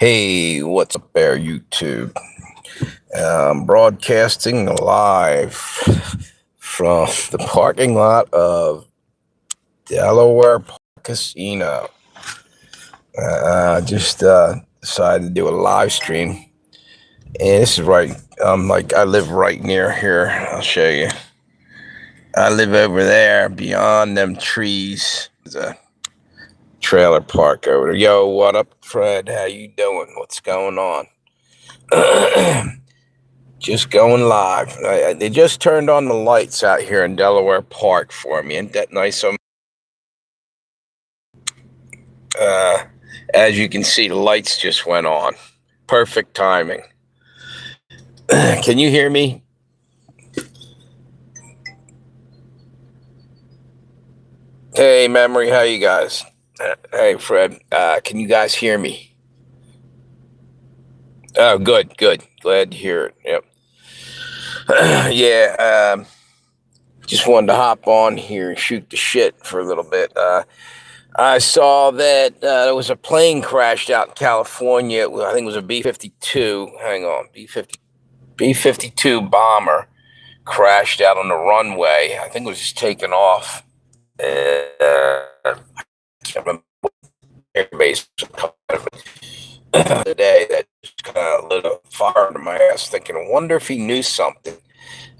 Hey, what's up there, YouTube? Broadcasting live from the parking lot of Delaware Casino. Just decided to do a live stream, and this is right. I live right near here. I'll show you. I live over there, beyond them trees. There's a trailer park over there. Yo, what up, Fred? How you doing? What's going on? Just going live. They just turned on the lights out here in Delaware Park for me. Isn't that nice? Uh, as you can see, the lights just went on. Perfect timing. Can you hear me? Hey, Memory, how you guys? Hey, Fred, can you guys hear me? Oh, good. Glad to hear it. Yep. Yeah, just wanted to hop on here and shoot the shit for a little bit. I saw that there was a plane crashed out in California. I think it was a B-52. Hang on, B-52 bomber crashed out on the runway. I think it was just taking off. I can't remember what airbase today. That just kind of lit a fire under my ass. Thinking, I wonder if he knew something.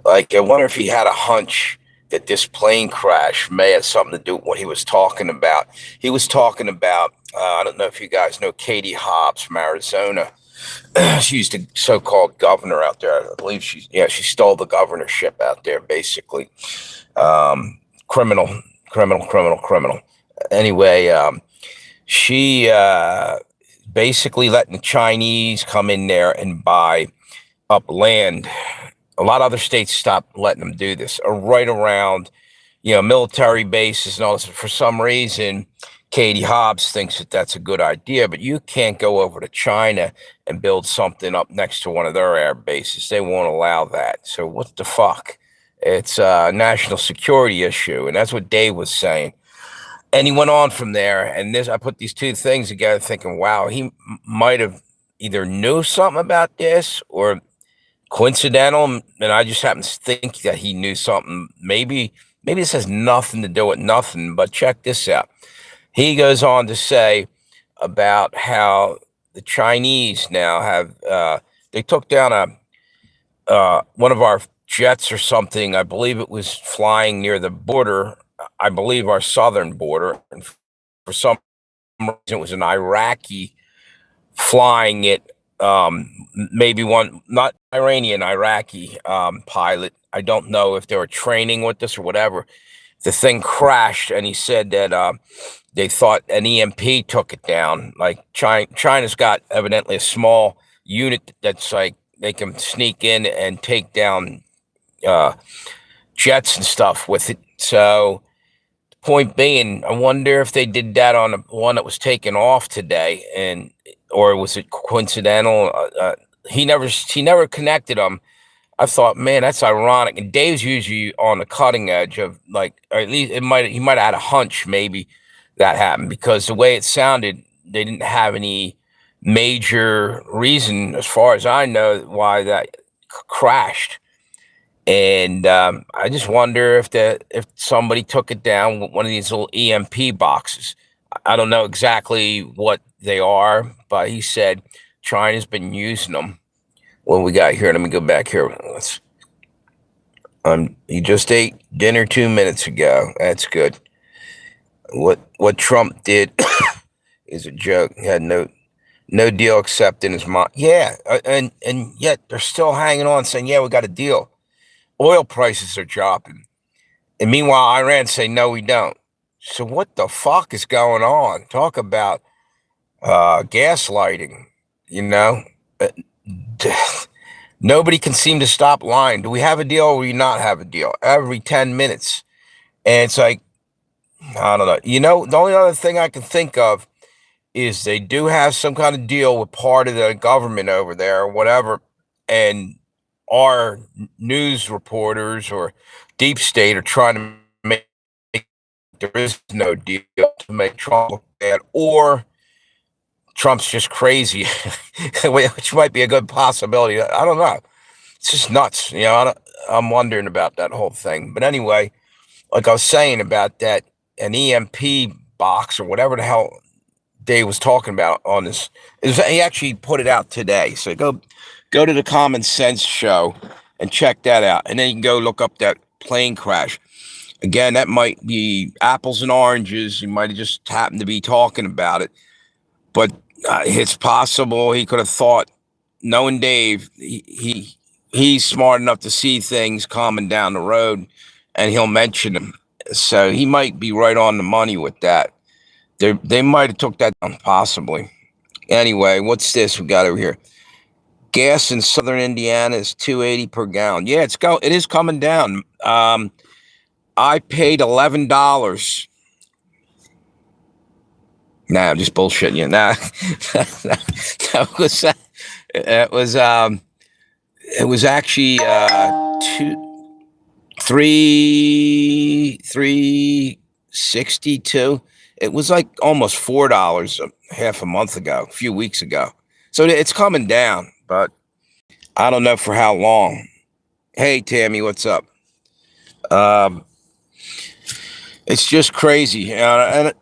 Like, I wonder if he had a hunch that this plane crash may have something to do with what he was talking about. He was talking about, I don't know if you guys know Katie Hobbs from Arizona. She's the so-called governor out there. I believe she stole the governorship out there, basically. Criminal. Anyway, she basically letting the Chinese come in there and buy up land. A lot of other states stopped letting them do this, right around, military bases and all this. For some reason, Katie Hobbs thinks that that's a good idea, but you can't go over to China and build something up next to one of their air bases. They won't allow that. So what the fuck? It's a national security issue, and that's what Dave was saying. And he went on from there, and I put these two things together thinking, wow, he might have either knew something about this or coincidental, and I just happen to think that he knew something. Maybe this has nothing to do with nothing, but check this out. He goes on to say about how the Chinese now have they took down one of our jets or something. I believe it was flying near the border. I believe our southern border, and for some reason it was an Iraqi flying it. Maybe one, not Iranian, Iraqi pilot. I don't know if they were training with this or whatever. The thing crashed, and he said that they thought an EMP took it down. Like China's got evidently a small unit that's like they can sneak in and take down jets and stuff with it. So point being, I wonder if they did that on the one that was taken off today, or was it coincidental? He never connected them. I thought, man, that's ironic. And Dave's usually on the cutting edge of, like, or at least he might have had a hunch maybe that happened, because the way it sounded, they didn't have any major reason, as far as I know, why that crashed. And I just wonder if somebody took it down with one of these little EMP boxes. I don't know exactly what they are, but he said China's been using them. What we got here? Let me go back here. He just ate dinner 2 minutes ago. That's good. What Trump did is a joke. He had no deal except in his mind. Yeah, and yet they're still hanging on, saying, yeah, we got a deal. Oil prices are dropping. And meanwhile, Iran say, no, we don't. So what the fuck is going on? Talk about gaslighting, you know? Nobody can seem to stop lying. Do we have a deal or do we not have a deal? Every 10 minutes. And it's like, I don't know. The only other thing I can think of is they do have some kind of deal with part of the government over there or whatever. And our news reporters or deep state are trying to make there is no deal to make Trump look bad, or Trump's just crazy, which might be a good possibility. I don't know. It's just nuts. I'm wondering about that whole thing. But anyway, like I was saying about that, an EMP box or whatever the hell Dave was talking about on this, he actually put it out today. So go to the Common Sense show and check that out. And then you can go look up that plane crash. Again, that might be apples and oranges. You might have just happened to be talking about it. But it's possible he could have thought, knowing Dave, he's smart enough to see things coming down the road, and he'll mention them. So he might be right on the money with that. They might have took that down, possibly. Anyway, what's this we got over here? Gas in southern Indiana is $2.80 per gallon. Yeah, it is coming down. I paid $11. Nah, I'm just bullshitting you. Nah, it was actually 362. It was like almost $4 half a month ago, a few weeks ago. So it's coming down, but I don't know for how long. Hey, Tammy, what's up? It's just crazy, and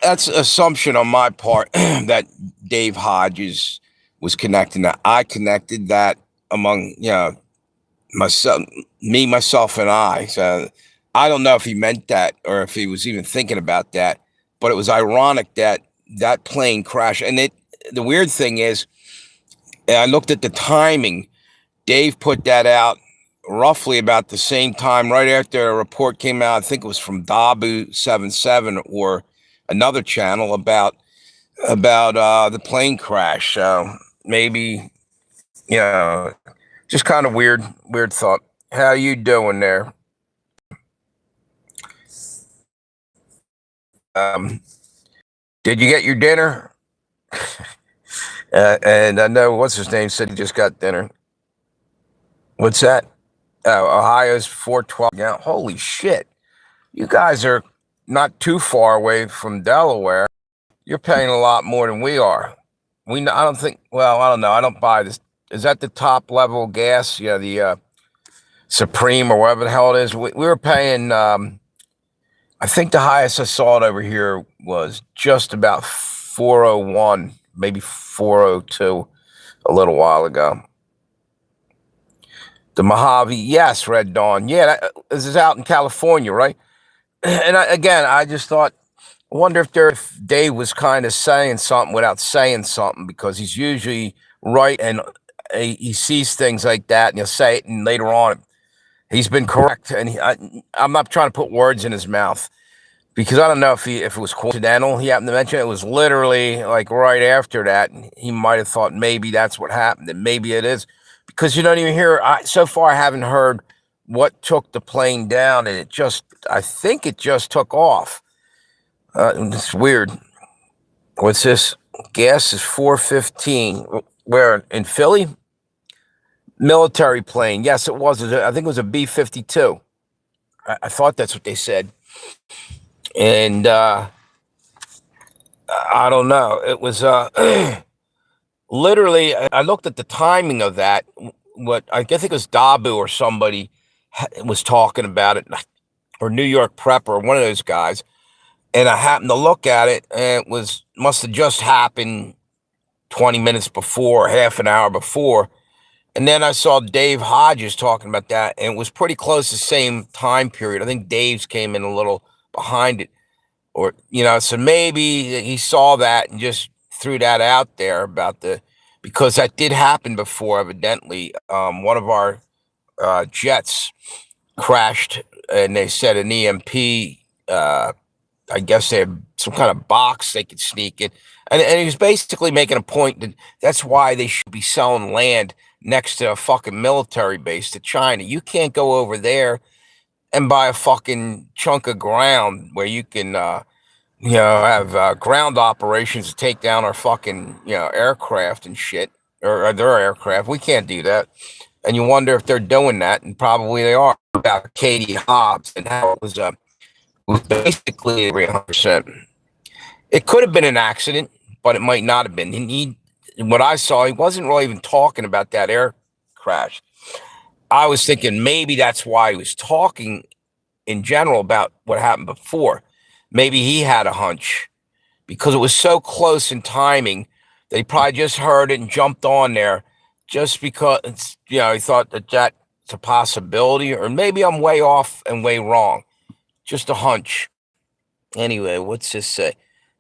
that's an assumption on my part that Dave Hodges was connecting that. I connected that among myself, and I. So I don't know if he meant that or if he was even thinking about that. But it was ironic that plane crashed. And the weird thing is, I looked at the timing. Dave put that out roughly about the same time, right after a report came out. I think it was from Dabu 77 or another channel about the plane crash. So maybe, just kind of weird thought. How you doing there? Did you get your dinner? And I know what's his name said he just got dinner. What's that? Ohio's 412. Yeah, holy shit! You guys are not too far away from Delaware. You're paying a lot more than we are. I don't think. Well, I don't know. I don't buy this. Is that the top level gas? Yeah, the Supreme or whatever the hell it is. We were paying. I think the highest I saw it over here was just about 401, maybe 402, a little while ago. The Mojave, yes, Red Dawn. Yeah, this is out in California, right? And I just thought, I wonder if Dave was kind of saying something without saying something, because he's usually right, and he sees things like that and he'll say it, and later on he's been correct. And I'm not trying to put words in his mouth, because I don't know if it was coincidental. He happened to mention it was literally like right after that. And he might have thought maybe that's what happened, and maybe it is, because you don't even hear. So far, I haven't heard what took the plane down, and I think it just took off. It's weird. What's this? Gas is $4.15. Where, in Philly? Military plane. Yes, it was. I think it was a B-52. I thought that's what they said. And I don't know. It was literally. I looked at the timing of that. What I think it was Dabu or somebody was talking about it, or New York Prep or one of those guys. And I happened to look at it, and it must have just happened 20 minutes before, half an hour before. And then I saw Dave Hodges talking about that, and it was pretty close to the same time period. I think Dave's came in a little behind it, or, so maybe he saw that and just threw that out there because that did happen before, evidently. One of our jets crashed, and they said an EMP, I guess they have some kind of box they could sneak in. And he was basically making a point that that's why they should be selling land next to a fucking military base to China. You can't go over there and buy a fucking chunk of ground where you can, have ground operations to take down our fucking, aircraft and shit, or their aircraft. We can't do that. And you wonder if they're doing that, and probably they are. About Katie Hobbs and how it was basically 300%. It could have been an accident, but it might not have been. What I saw, he wasn't really even talking about that air crash. I was thinking maybe that's why he was talking in general about what happened before. Maybe he had a hunch because it was so close in timing. They probably just heard it and jumped on there just because, he thought that that's a possibility, or maybe I'm way off and way wrong. Just a hunch. Anyway, what's this say?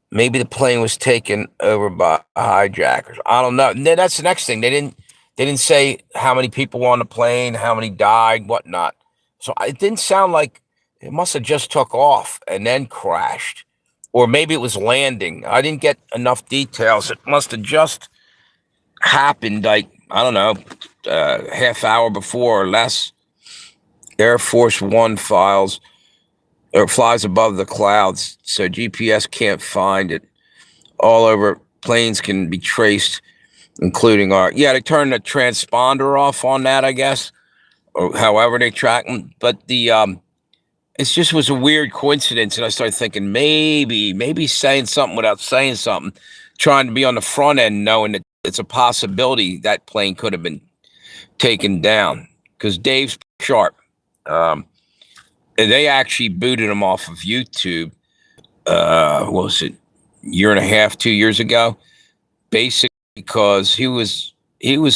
Maybe the plane was taken over by hijackers. I don't know. And then that's the next thing. They didn't say how many people were on the plane, how many died, whatnot. So it didn't sound like it must have just took off and then crashed. Or maybe it was landing. I didn't get enough details. It must have just happened, like, I don't know, half hour before or less. Air Force One flies above the clouds, so GPS can't find it. All over, planes can be traced, including they turned the transponder off on that, I guess, or however they track them. But it just was a weird coincidence, and I started thinking maybe saying something without saying something, trying to be on the front end, knowing that it's a possibility that plane could have been taken down. Because Dave's sharp. They actually booted him off of YouTube. What was it, year and a half, 2 years ago? Basically, because he was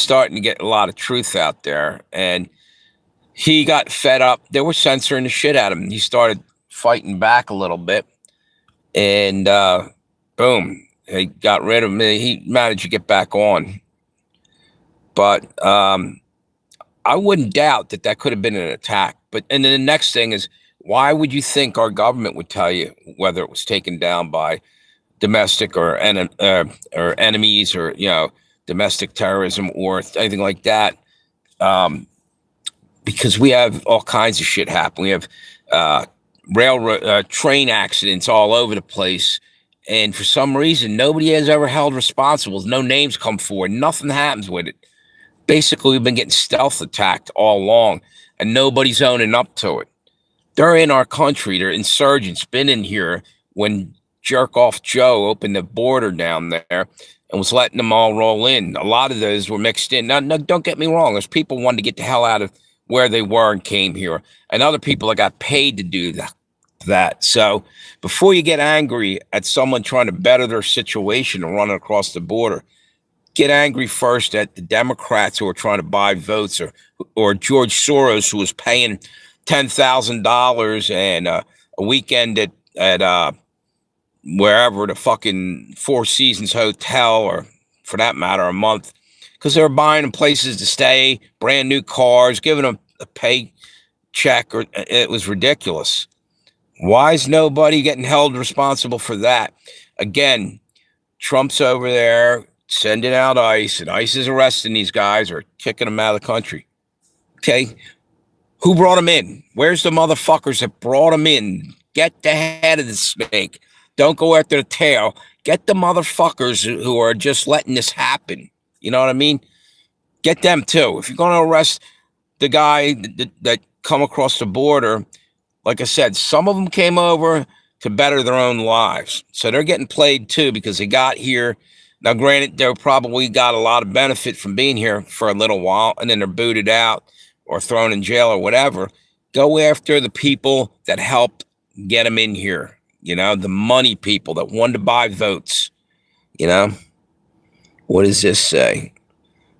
starting to get a lot of truth out there, and he got fed up. They were censoring the shit out of him. He started fighting back a little bit, and boom, they got rid of him. He managed to get back on, but I wouldn't doubt that could have been an attack. But and then the next thing is, why would you think our government would tell you whether it was taken down by domestic or enemies, or domestic terrorism or anything like that? Because we have all kinds of shit happen. We have railroad train accidents all over the place, and for some reason nobody has ever held responsible. No names come forward. Nothing happens with it. Basically, we've been getting stealth attacked all along, and nobody's owning up to it. They're in our country. They're insurgents. Been in here when Jerk Off Joe opened the border down there and was letting them all roll in. A lot of those were mixed in. Now, don't get me wrong. There's people who wanted to get the hell out of where they were and came here, and other people that got paid to do that. So before you get angry at someone trying to better their situation and running across the border, get angry first at the Democrats who are trying to buy votes, or George Soros, who was paying $10,000 and a weekend at wherever, the fucking Four Seasons Hotel, or for that matter, a month, because they were buying them places to stay, brand new cars, giving them a paycheck. It was ridiculous. Why is nobody getting held responsible for that? Again, Trump's over there sending out ICE, and ICE is arresting these guys or kicking them out of the country. Okay? Who brought them in? Where's the motherfuckers that brought them in? Get the head of the snake. Don't go after the tail. Get the motherfuckers who are just letting this happen. You know what I mean? Get them too. If you're going to arrest the guy that come across the border, like I said, some of them came over to better their own lives. So they're getting played too because they got here. Now, granted, they probably got a lot of benefit from being here for a little while, and then they're booted out or thrown in jail or whatever. Go after the people that helped get them in here. The money people that wanted to buy votes. What does this say?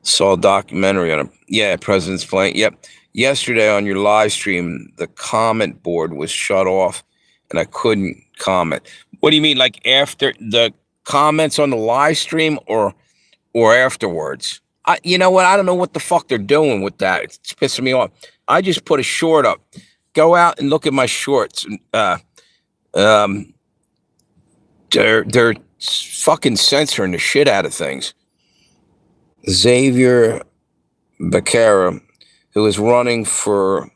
Saw a documentary on President's plane. Yep. Yesterday on your live stream, the comment board was shut off and I couldn't comment. What do you mean? Like after the comments on the live stream or afterwards? You know what? I don't know what the fuck they're doing with that. It's pissing me off. I just put a short up. Go out and look at my shorts. They're fucking censoring the shit out of things. Xavier Becerra, who is running for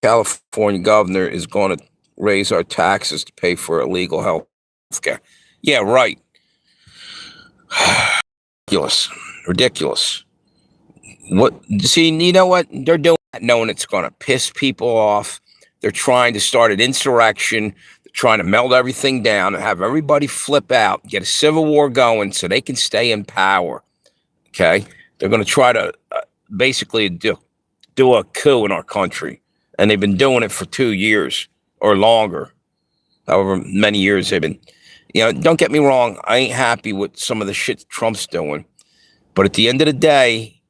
California governor, is going to raise our taxes to pay for illegal health care. Yeah, right. Ridiculous. What? See, you know what? They're doing that knowing it's going to piss people off. They're trying to start an insurrection. trying to melt everything down and have everybody flip out, get a civil war going so they can stay in power. Okay, they're going to try to basically do a coup in our country, and they've been doing it for 2 years or longer, however many years they've been. Don't get me wrong, I ain't happy with some of the shit Trump's doing, but at the end of the day,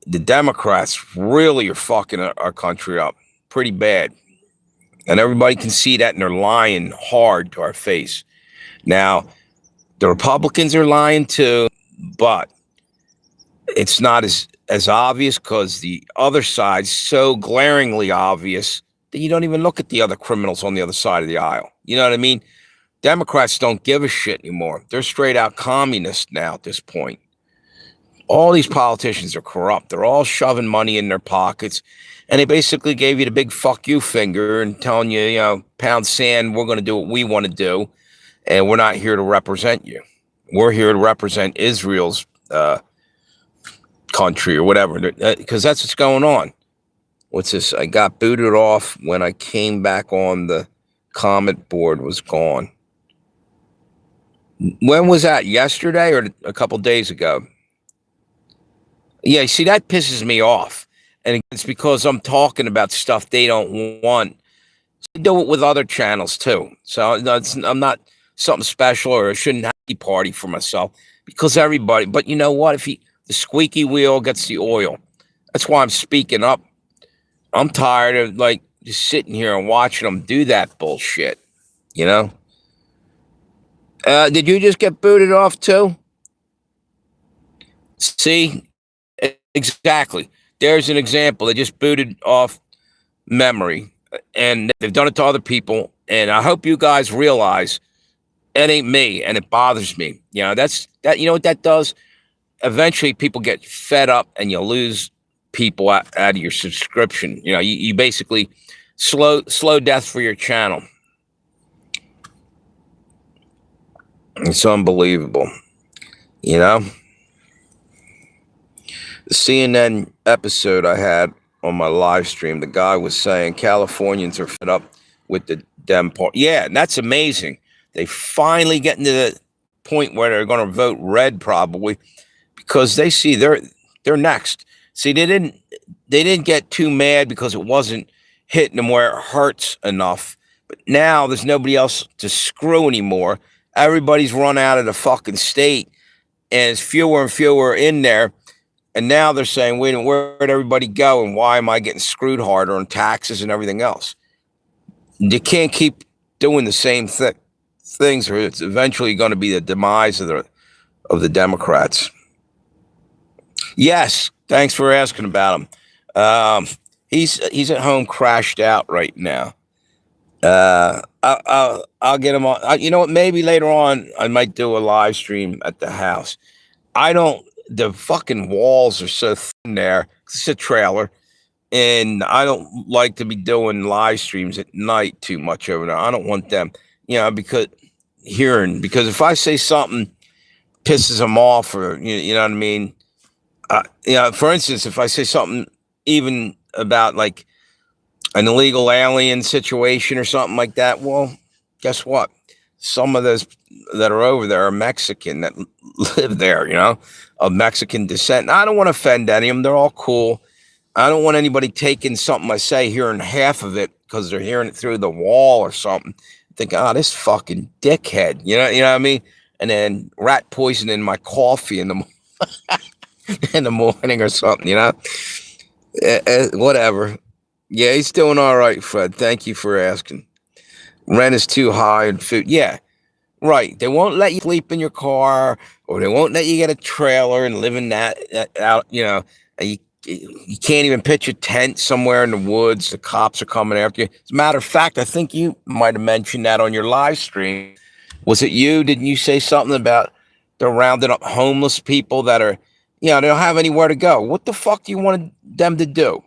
the Democrats really are fucking our country up pretty bad. And everybody can see that, and they're lying hard to our face. Now, the Republicans are lying too, but it's not as obvious because the other side's so glaringly obvious that you don't even look at the other criminals on the other side of the aisle. You know what I mean? Democrats don't give a shit anymore. They're straight out communists now at this point. All these politicians are corrupt. They're all shoving money in their pockets. And they basically gave you the big fuck you finger and telling you, pound sand, we're going to do what we want to do. And we're not here to represent you. We're here to represent Israel's country or whatever, because that's what's going on. What's this? I got booted off when I came back on. The comment board was gone. When was that? Yesterday or a couple days ago? Yeah, see, that pisses me off. And it's because I'm talking about stuff they don't want. They do it with other channels too. So I'm not something special, or I shouldn't have a party for myself, because everybody. But you know what? If the squeaky wheel gets the oil, that's why I'm speaking up. I'm tired of just sitting here and watching them do that bullshit. Did you just get booted off too? See, exactly. There's an example. They just booted off memory, and they've done it to other people. And I hope you guys realize it ain't me, and it bothers me. That's that. You know what that does? Eventually, people get fed up, and you lose people out of your subscription. You basically slow death for your channel. It's unbelievable. The CNN episode I had on my live stream, the guy was saying Californians are fed up with the Dem Party. Yeah, and that's amazing. They finally getting to the point where they're going to vote red, probably, because they see they're next. See, they didn't get too mad because it wasn't hitting them where it hurts enough. But now there's nobody else to screw anymore. Everybody's run out of the fucking state, and it's fewer and fewer in there. And now they're saying, wait, where'd everybody go? And why am I getting screwed harder on taxes and everything else? You can't keep doing the same things, or it's eventually going to be the demise of the Democrats. Yes, thanks for asking about him. He's at home, crashed out right now. I'll get him on. You know what? Maybe later on I might do a live stream at the house. The fucking walls are so thin there. It's a trailer, and I don't like to be doing live streams at night too much over there. I don't want them, because if I say something pisses them off, or you know what I mean. For instance, if I say something even about like an illegal alien situation or something like that, well, guess what? Some of those that are over there are Mexican that live there, of Mexican descent. And I don't want to offend any of them. They're all cool. I don't want anybody taking something I say, hearing half of it because they're hearing it through the wall or something. Think, this fucking dickhead, you know what I mean? And then rat poison in my coffee in the morning or something, whatever. Yeah, he's doing all right, Fred. Thank you for asking. Rent is too high and food. Yeah, right. They won't let you sleep in your car, or they won't let you get a trailer and live in that out. You can't even pitch a tent somewhere in the woods. The cops are coming after you. As a matter of fact, I think you might have mentioned that on your live stream. Was it you? Didn't you say something about they're rounding up homeless people that are, they don't have anywhere to go? What the fuck do you want them to do?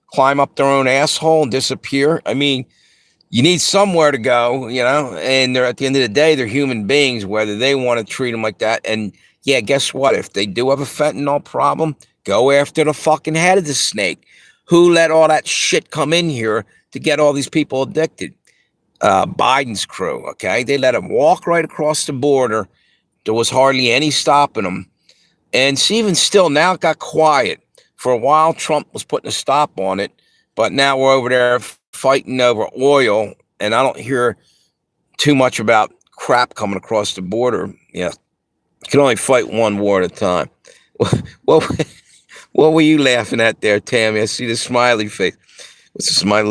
Climb up their own asshole and disappear? I mean, you need somewhere to go, and they're, at the end of the day, they're human beings, whether they want to treat them like that. And yeah, guess what? If they do have a fentanyl problem, go after the fucking head of the snake. Who let all that shit come in here to get all these people addicted? Biden's crew. Okay, they let him walk right across the border. There was hardly any stopping him. And even still, now it got quiet. For a while, Trump was putting a stop on it, but now we're over there fighting over oil, and I don't hear too much about crap coming across the border. Yeah, you can only fight one war at a time. What, what were you laughing at there, Tammy? I see the smiley face. This is my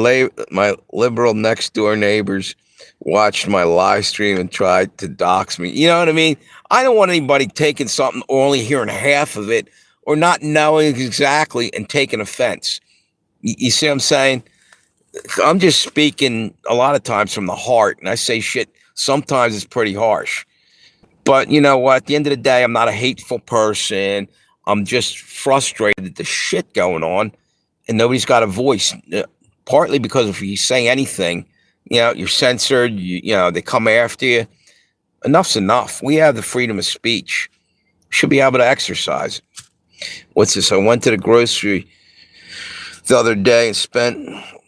liberal next door neighbors watched my live stream and tried to dox me. You know what I mean? I don't want anybody taking something or only hearing half of it or not knowing exactly and taking offense. You see what I'm saying? I'm just speaking a lot of times from the heart, and I say shit sometimes it's pretty harsh. But you know what? At the end of the day, I'm not a hateful person. I'm just frustrated at the shit going on, and nobody's got a voice. Partly because if you say anything, you're censored. They come after you. Enough's enough. We have the freedom of speech. Should be able to exercise it. What's this? I went to the grocery the other day and spent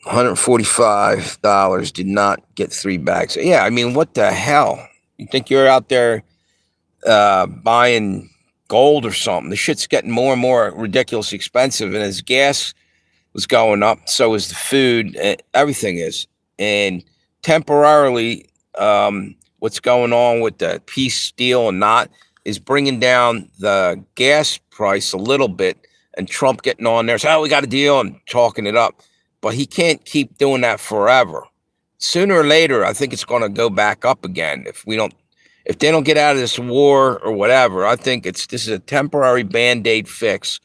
$145. Did not get 3 bags. Yeah, I mean, what the hell? You think you're out there buying gold or something? The shit's getting more and more ridiculously expensive, and as gas was going up, so is the food. Everything is, and temporarily, what's going on with the peace deal and not is bringing down the gas price a little bit. And Trump getting on there, saying, "Oh, we got a deal," and talking it up, but he can't keep doing that forever. Sooner or later, I think it's going to go back up again if they don't get out of this war or whatever. I think this is a temporary band-aid fix,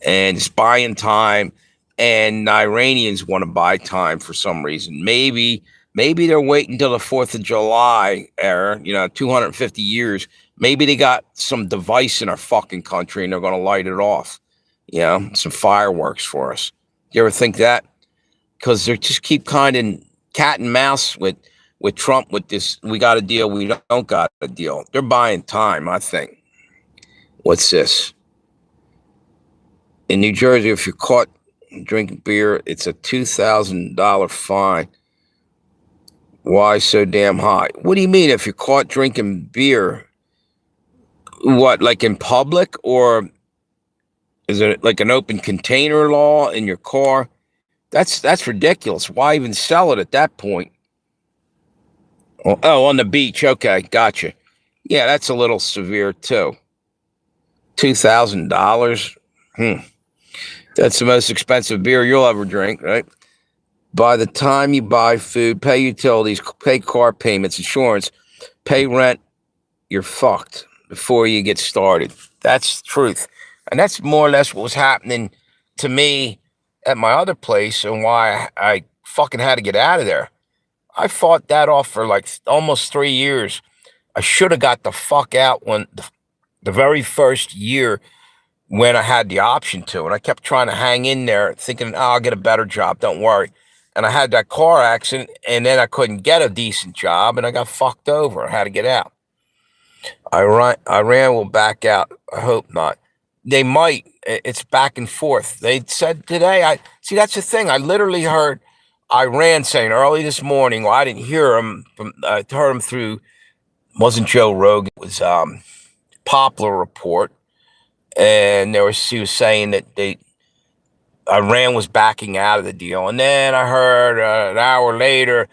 and it's buying time. And the Iranians want to buy time for some reason. Maybe they're waiting until the 4th of July era, 250 years. Maybe they got some device in our fucking country and they're going to light it off. Some fireworks for us. You ever think that? Because they just keep kind of cat and mouse with Trump with this. We got a deal. We don't got a deal. They're buying time, I think. What's this? In New Jersey, if you're caught drinking beer, it's a $2,000 fine. Why so damn high? What do you mean if you're caught drinking beer? What, like in public, or is it like an open container law in your car? That's ridiculous. Why even sell it at that point? Oh, on the beach. Okay, gotcha. Yeah, that's a little severe too. $2,000. That's the most expensive beer you'll ever drink, right? By the time you buy food, pay utilities, pay car payments, insurance, pay rent, you're fucked before you get started. That's the truth. And that's more or less what was happening to me at my other place and why I fucking had to get out of there. I fought that off for like almost 3 years. I should have got the fuck out when the very first year when I had the option to. And I kept trying to hang in there thinking, I'll get a better job. Don't worry. And I had that car accident and then I couldn't get a decent job and I got fucked over. I had to get out. Iran will back out. I hope not. They might. It's back and forth. They said today, that's the thing. I literally heard Iran saying early this morning, well, I didn't hear him. I heard him through, wasn't Joe Rogan, it was Poplar Report. And he was saying that Iran was backing out of the deal. And then I heard an hour later,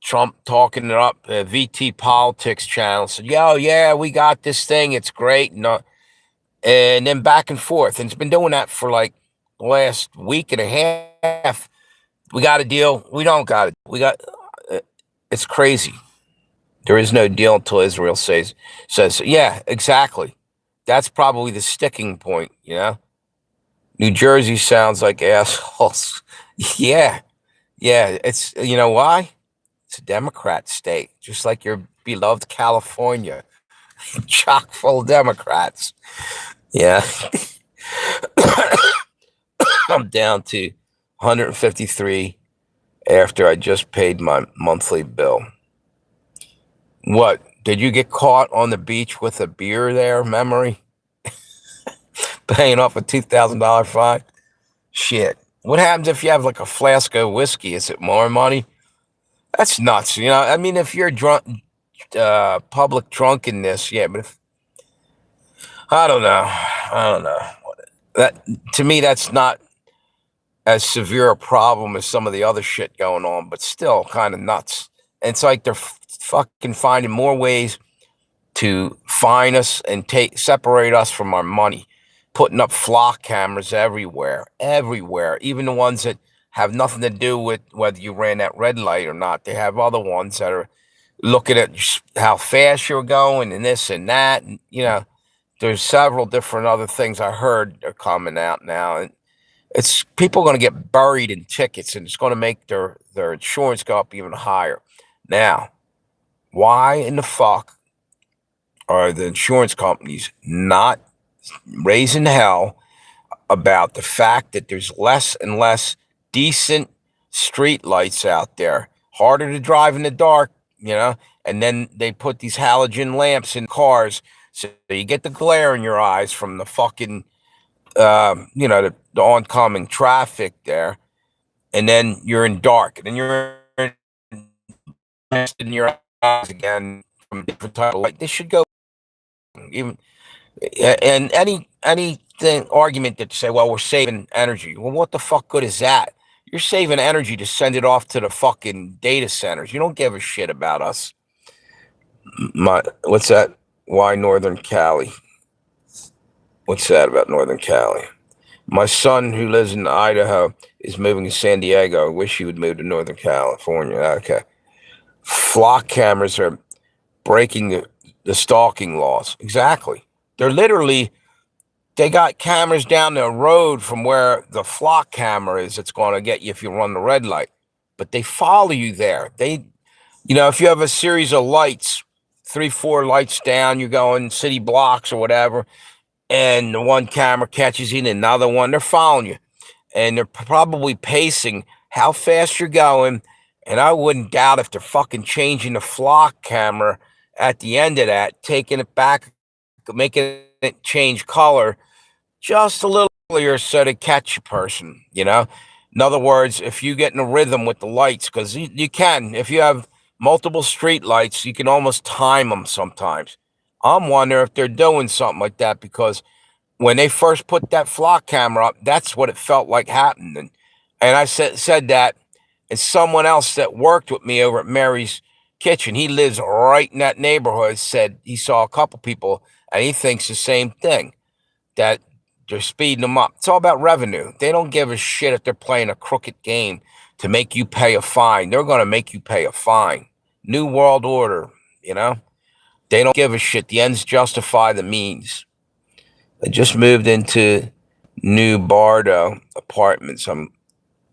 Trump talking it up, VT Politics channel said, yeah, we got this thing. It's great. And then back and forth. And it's been doing that for like the last week and a half. We got a deal. We don't got it. It's crazy. There is no deal until Israel says, yeah, exactly. That's probably the sticking point, New Jersey sounds like assholes. Yeah. It's, you know why? It's a Democrat state, just like your beloved California, chock full of Democrats. Yeah. I'm down to 153 after I just paid my monthly bill. What? Did you get caught on the beach with a beer there, Memory? Paying off a $2,000 fine? Shit. What happens if you have like a flask of whiskey? Is it more money? That's nuts. I mean, if you're drunk, public drunkenness, yeah, but if I don't know, I don't know. That to me, that's not as severe a problem as some of the other shit going on, but still kind of nuts. And it's like they're fucking finding more ways to fine us and separate us from our money, putting up flock cameras everywhere, even the ones that have nothing to do with whether you ran that red light or not. They have other ones that are looking at how fast you're going and this and that. And, there's several different other things I heard are coming out now. And it's people are going to get buried in tickets, and it's going to make their insurance go up even higher. Now, why in the fuck are the insurance companies not raising hell about the fact that there's less and less decent street lights out there, harder to drive in the dark, and then they put these halogen lamps in cars so you get the glare in your eyes from the fucking, the oncoming traffic there, and then you're in dark, and then you're in your eyes again from a different type of light. This should go even. And anything argument that say, well, we're saving energy. Well, what the fuck good is that? You're saving energy to send it off to the fucking data centers. You don't give a shit about us. What's that? Why Northern Cali? What's that about Northern Cali? My son, who lives in Idaho, is moving to San Diego. I wish he would move to Northern California. Okay. Flock cameras are breaking the stalking laws. Exactly. They're literally, they got cameras down the road from where the flock camera is. It's going to get you if you run the red light. But they follow you there. If you have a series of lights, 3, 4 lights down, you're going city blocks or whatever, and the one camera catches you and another one, they're following you. And they're probably pacing how fast you're going. And I wouldn't doubt if they're fucking changing the flock camera at the end of that, taking it back, making it change color just a little earlier so to catch a person. In other words, if you get in a rhythm with the lights, because you can, if you have multiple street lights, you can almost time them sometimes. I'm wondering if they're doing something like that, because when they first put that flock camera up, that's what it felt like happened. And I said that, and someone else that worked with me over at Mary's Kitchen, he lives right in that neighborhood, said he saw a couple people, and he thinks the same thing, that they're speeding them up. It's all about revenue. They don't give a shit if they're playing a crooked game to make you pay a fine. They're going to make you pay a fine. New World Order, They don't give a shit. The ends justify the means. I just moved into new Bardo apartments.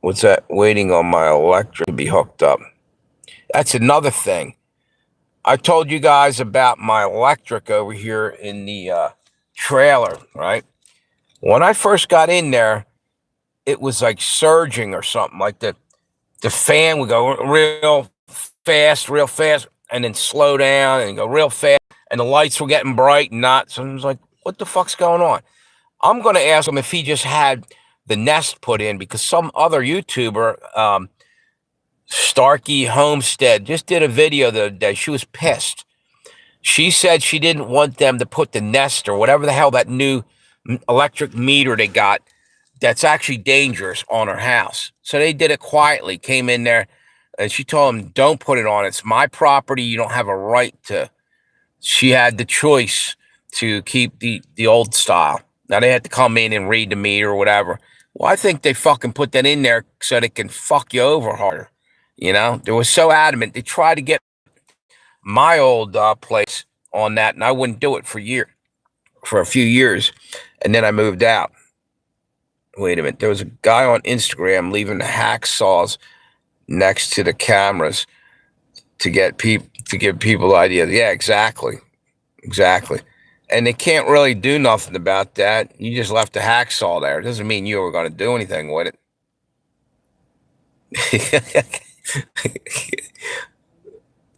Waiting on my electric to be hooked up. That's another thing. I told you guys about my electric over here in the trailer, right? When I first got in there, it was like surging or something. Like the fan would go real fast, and then slow down and go real fast. And the lights were getting bright and not. So I was like, what the fuck's going on? I'm going to ask him if he just had the Nest put in, because some other YouTuber, Starkey Homestead, just did a video the other day. She was pissed. She said she didn't want them to put the Nest or whatever the hell that new electric meter they got that's actually dangerous on her house. So they did it quietly, came in there, and she told them, don't put it on. It's my property. You don't have a right to. She had the choice to keep the old style. Now they had to come in and read the meter or whatever. Well, I think they fucking put that in there so they can fuck you over harder. They were so adamant. They tried to get my old place on that, and I wouldn't do it for a few years, and then I moved out. Wait a minute. There was a guy on Instagram leaving the hacksaws next to the cameras to give people ideas. Yeah, exactly. And they can't really do nothing about that. You just left the hacksaw there. It doesn't mean you were going to do anything with it.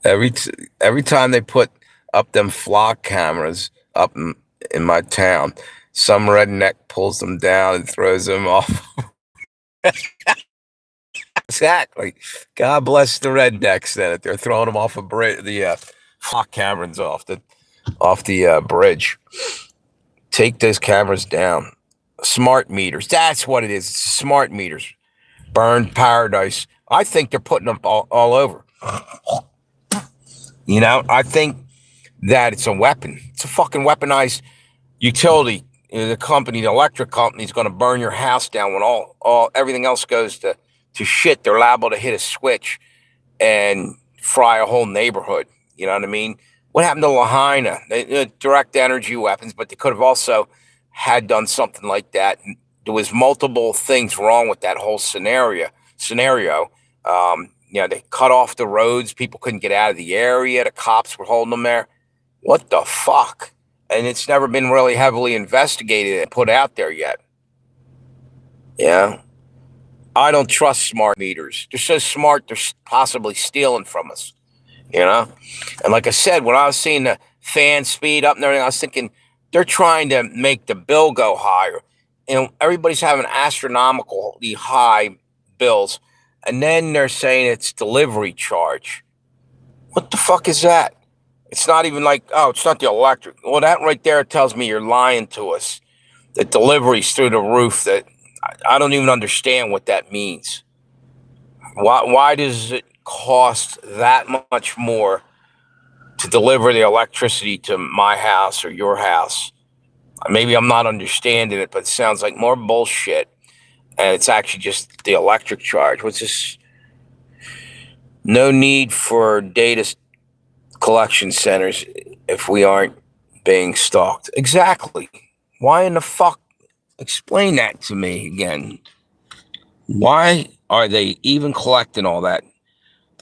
Every time they put up them flock cameras up in my town, some redneck pulls them down and throws them off. Exactly. God bless the rednecks that they're throwing them off a bridge, the flock cameras off the bridge. Take those cameras down. Smart meters. That's what it is. Smart meters. Burn paradise. I think they're putting them all over. I think that it's a weapon. It's a fucking weaponized utility. The company, the electric company, is going to burn your house down when all everything else goes to shit. They're liable to hit a switch and fry a whole neighborhood. You know what I mean? What happened to Lahaina? They direct energy weapons, but they could have also had done something like that. There was multiple things wrong with that whole scenario. They cut off the roads. People couldn't get out of the area. The cops were holding them there. What the fuck? And it's never been really heavily investigated and put out there yet. Yeah. I don't trust smart meters. They're so smart, they're possibly stealing from us. And like I said, when I was seeing the fan speed up and everything, I was thinking they're trying to make the bill go higher. Everybody's having astronomically high bills. And then they're saying it's delivery charge. What the fuck is that? It's not even like, oh, it's not the electric. Well, that right there tells me you're lying to us. The delivery's through the roof. That I don't even understand what that means. Why does it cost that much more to deliver the electricity to my house or your house? Maybe I'm not understanding it, but it sounds like more bullshit. And it's actually just the electric charge, which is no need for data collection centers if we aren't being stalked. Exactly. Why in the fuck? Explain that to me again. Why are they even collecting all that?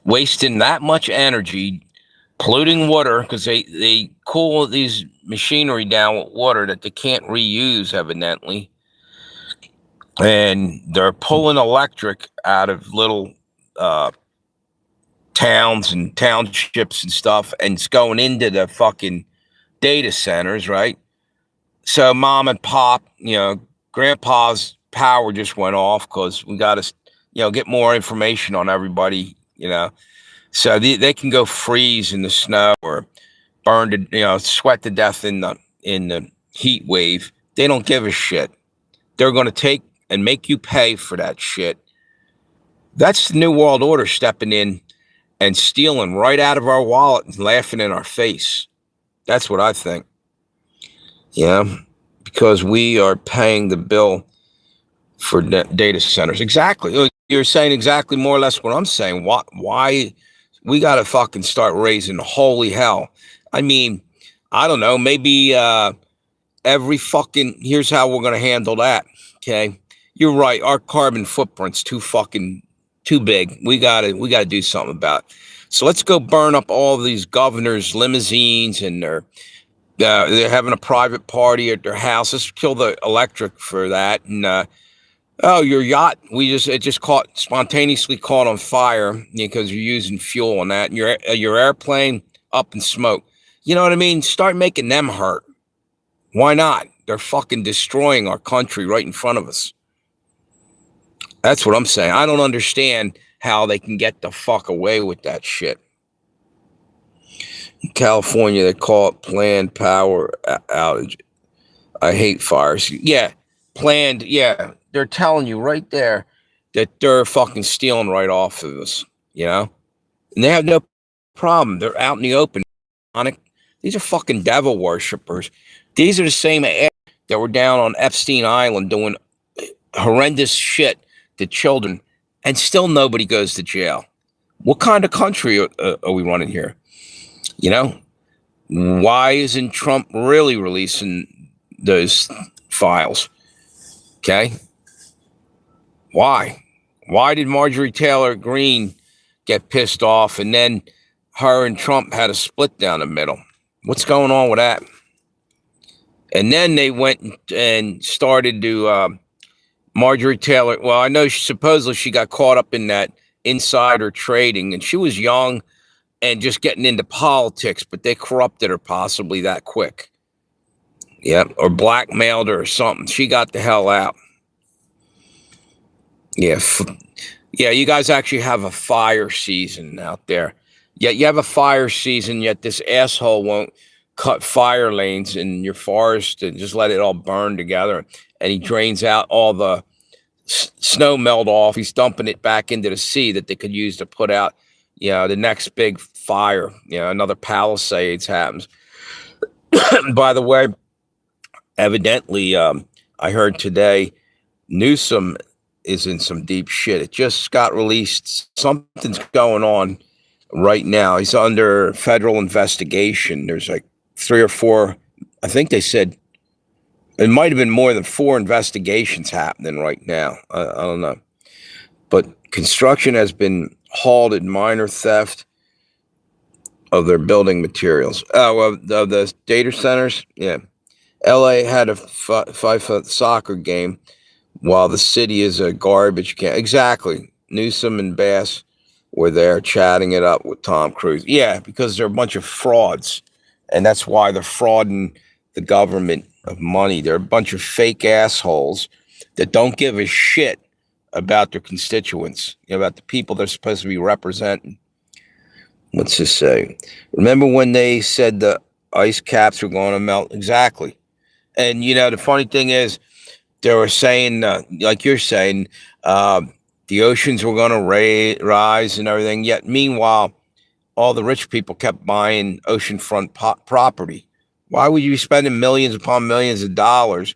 Wasting that much energy, polluting water, because they cool these machinery down with water that they can't reuse, evidently. And they're pulling electric out of little towns and townships and stuff, and it's going into the fucking data centers, right? So mom and pop, grandpa's power just went off because we got to, get more information on everybody, So they can go freeze in the snow or burn to, sweat to death in the heat wave. They don't give a shit. They're going to take and make you pay for that shit. That's the New World Order stepping in and stealing right out of our wallet and laughing in our face. That's what I think. Yeah, because we are paying the bill for data centers. Exactly. You're saying exactly more or less what I'm saying. Why we got to fucking start raising holy hell. I mean, I don't know, maybe here's how we're going to handle that. Okay. You're right. Our carbon footprint's too big. We got to do something about it. So let's go burn up all of these governors' limousines and they're having a private party at their house. Let's kill the electric for that. And your yacht, it just spontaneously caught on fire because you're using fuel on that. And your airplane up in smoke. You know what I mean? Start making them hurt. Why not? They're fucking destroying our country right in front of us. That's what I'm saying. I don't understand how they can get the fuck away with that shit. In California, they call it planned power outage. I hate fires. Yeah, planned. Yeah, they're telling you right there that they're fucking stealing right off of us, and they have no problem. They're out in the open. These are fucking devil worshippers. These are the same that were down on Epstein Island doing horrendous shit to children, and still nobody goes to jail. What kind of country are we running here? Why isn't Trump really releasing those files? Okay. Why did Marjorie Taylor Greene get pissed off and then her and Trump had a split down the middle? What's going on with that? And then they went and started to Marjorie Taylor. Well, I know supposedly she got caught up in that insider trading, and she was young and just getting into politics, but they corrupted her possibly that quick. Yeah, or blackmailed her or something. She got the hell out. Yeah, Yeah, you guys actually have a fire season out there. Yet you have a fire season, yet this asshole won't cut fire lanes in your forest and just let it all burn together. And he drains out all the snow melt off. He's dumping it back into the sea that they could use to put out, the next big fire. Another Palisades happens. By the way, evidently, I heard today Newsom is in some deep shit. It just got released. Something's going on right now. He's under federal investigation. There's like 3 or 4. I think they said it might have been more than 4 investigations happening right now. I don't know. But construction has been halted, minor theft of their building materials. Oh, of the data centers? Yeah. LA had a 5-foot soccer game while the city is a garbage can. Exactly. Newsom and Bass were there chatting it up with Tom Cruise. Yeah, because they're a bunch of frauds. And that's why they're frauding the government of money. They're a bunch of fake assholes that don't give a shit about their constituents, about the people they're supposed to be representing. What's this say? Remember when they said the ice caps were going to melt? Exactly. And, the funny thing is, they were saying, like you're saying, the oceans were going to rise and everything. Yet, meanwhile, all the rich people kept buying oceanfront property. Why would you be spending millions upon millions of dollars?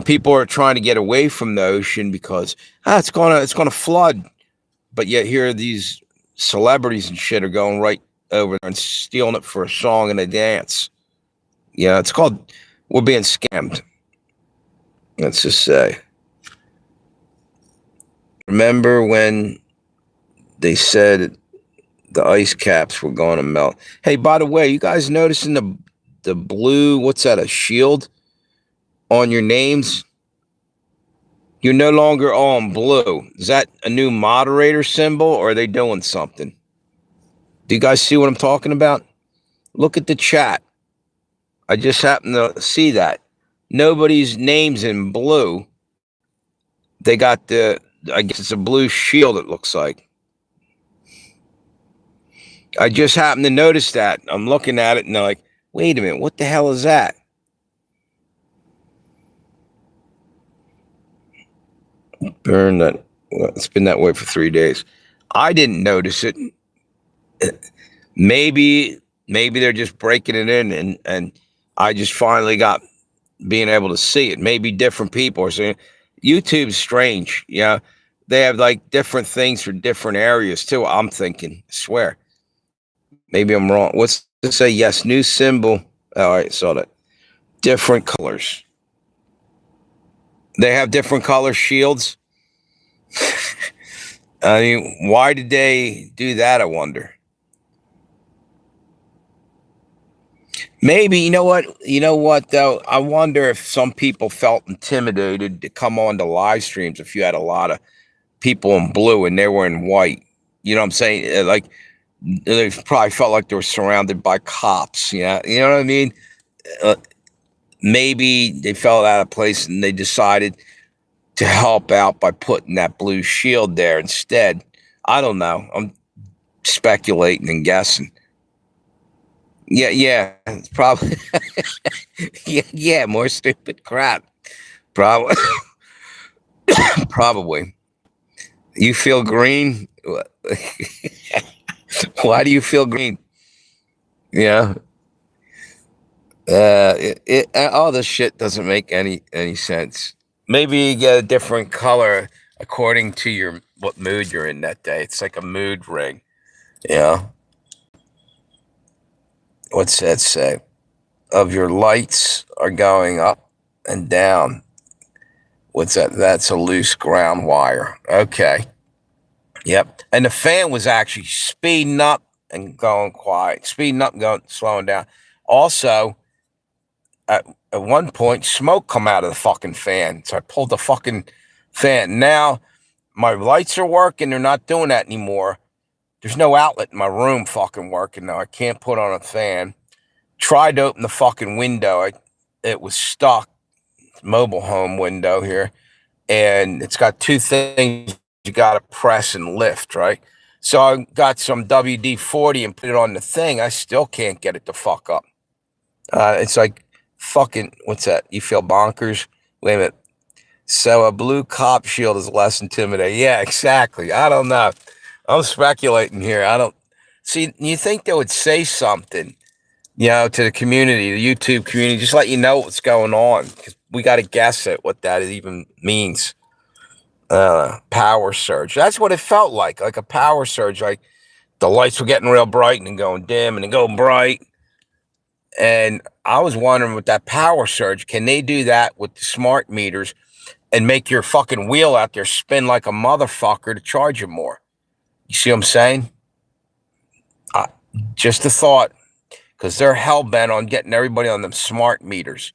People are trying to get away from the ocean because it's gonna flood. But yet here these celebrities and shit are going right over there and stealing it for a song and a dance. It's called we're being scammed. Let's just say. Remember when they said the ice caps were going to melt? Hey, by the way, you guys noticing the blue? What's that? A shield on your names? You're no longer all in blue. Is that a new moderator symbol, or are they doing something? Do you guys see what I'm talking about? Look at the chat. I just happened to see that. Nobody's name's in blue. They got I guess it's a blue shield, it looks like. I just happened to notice that. I'm looking at it and I'm like, wait a minute, what the hell is that? Burn that. Well, it's been that way for 3 days. I didn't notice it. Maybe they're just breaking it in and I just finally got being able to see it. Maybe different people are saying YouTube's strange. They have like different things for different areas too. I'm thinking, I swear. Maybe I'm wrong. What's to say? Yes, new symbol. All right, saw that. Different colors. They have different color shields. I mean, why did they do that? I wonder. Maybe, you know what though? I wonder if some people felt intimidated to come on to live streams if you had a lot of people in blue and they were in white. You know what I'm saying? Like they probably felt like they were surrounded by cops. You know what I mean? Maybe they felt out of place and they decided to help out by putting that blue shield there instead. I don't know. I'm speculating and guessing. Yeah, it's probably yeah, more stupid crap. Probably, probably. You feel green? Why do you feel green? Yeah. All this shit doesn't make any sense. Maybe you get a different color according to what mood you're in that day. It's like a mood ring. Yeah. What's that say? Of your lights are going up and down. What's that? That's a loose ground wire. Okay. Yep. And the fan was actually speeding up and going quiet, speeding up and going, slowing down. Also, at one point, smoke come out of the fucking fan. So I pulled the fucking fan. Now my lights are working. They're not doing that anymore. There's no outlet in my room fucking working now. I can't put on a fan. Tried to open the fucking window. It was stuck. Mobile home window here. And it's got 2 things you got to press and lift, right? So I got some WD-40 and put it on the thing. I still can't get it to fuck up. It's like fucking, what's that? You feel bonkers? Wait a minute. So a blue cop shield is less intimidating. Yeah, exactly. I don't know. I'm speculating here. I don't see. You think they would say something, to the community, the YouTube community, just let you know what's going on, because we got to guess at what that even means. Power surge. That's what it felt like a power surge. Like the lights were getting real bright and then going dim and then going bright. And I was wondering, with that power surge, can they do that with the smart meters and make your fucking wheel out there spin like a motherfucker to charge you more? You see what I'm saying? Just a thought, because they're hell-bent on getting everybody on them smart meters.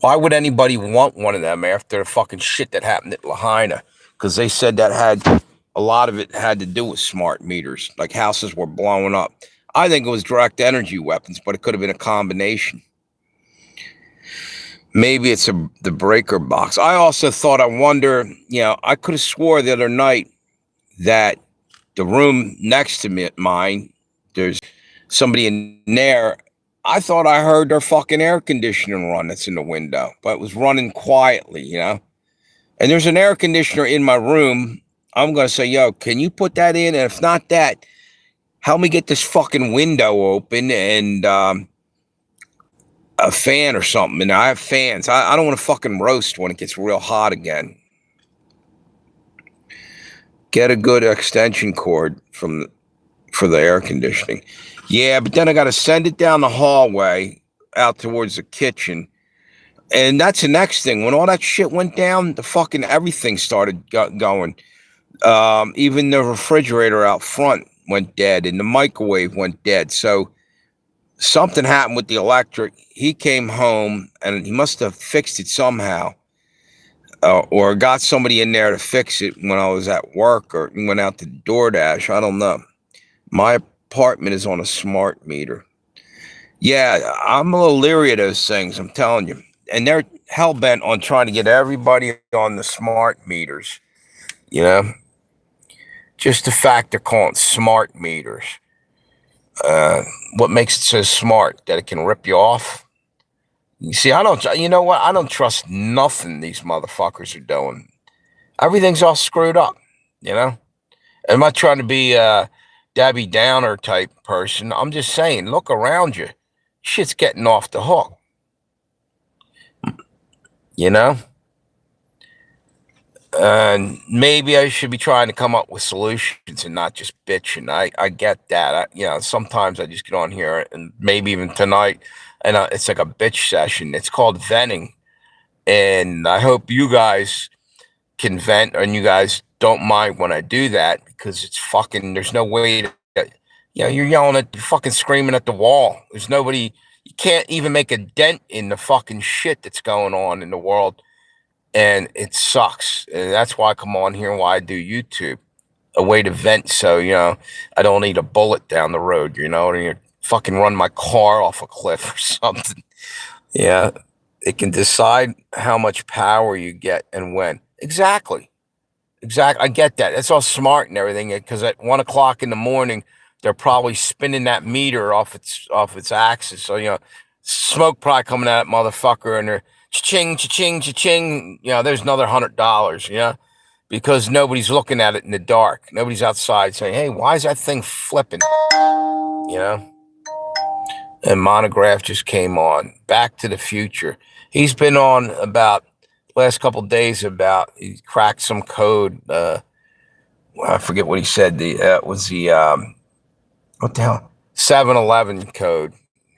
Why would anybody want one of them after the fucking shit that happened at Lahaina? Because they said that a lot of it had to do with smart meters, like houses were blowing up. I think it was direct energy weapons, but it could have been a combination. Maybe it's the breaker box. I also thought, I wonder, I could have swore the other night that the room next to mine, there's somebody in there. I thought I heard their fucking air conditioning run that's in the window, but it was running quietly, And there's an air conditioner in my room. I'm going to say, yo, can you put that in? And if not that, help me get this fucking window open and a fan or something. And I have fans. I don't want to fucking roast when it gets real hot again. Get a good extension cord for the air conditioning. Yeah, but then I got to send it down the hallway out towards the kitchen. And that's the next thing. When all that shit went down, the fucking everything started going. Even the refrigerator out front went dead and the microwave went dead. So something happened with the electric. He came home and he must have fixed it somehow. Or got somebody in there to fix it when I was at work, or went out to DoorDash. I don't know. My apartment is on a smart meter. Yeah, I'm a little leery of those things, I'm telling you. And they're hell-bent on trying to get everybody on the smart meters, Just the fact they're calling it smart meters. What makes it so smart? That it can rip you off? You see, you know what? I don't trust nothing these motherfuckers are doing. Everything's all screwed up, I'm not trying to be a Debbie Downer type person. I'm just saying, look around you. Shit's getting off the hook. And maybe I should be trying to come up with solutions and not just bitching. I get that. Sometimes I just get on here, and maybe even tonight, and it's like a bitch session. It's called venting. And I hope you guys can vent, and you guys don't mind when I do that, because it's fucking, there's no way to, you're yelling at, fucking screaming at the wall. There's nobody, you can't even make a dent in the fucking shit that's going on in the world. And it sucks. And that's why I come on here and why I do YouTube. A way to vent, so, I don't need a bullet down the road, or fucking run my car off a cliff or something. Yeah. It can decide how much power you get and when. Exactly. I get that. That's all smart and everything, because at 1 o'clock in the morning, they're probably spinning that meter off its axis. So, smoke probably coming out of that motherfucker, and they're cha-ching, cha-ching, cha-ching. There's another $100, because nobody's looking at it in the dark. Nobody's outside saying, hey, why is that thing flipping? And Monograph just came on. Back to the Future. He's been on about last couple of days about, he cracked some code. I forget what he said. Was the what the hell? 7-Eleven code.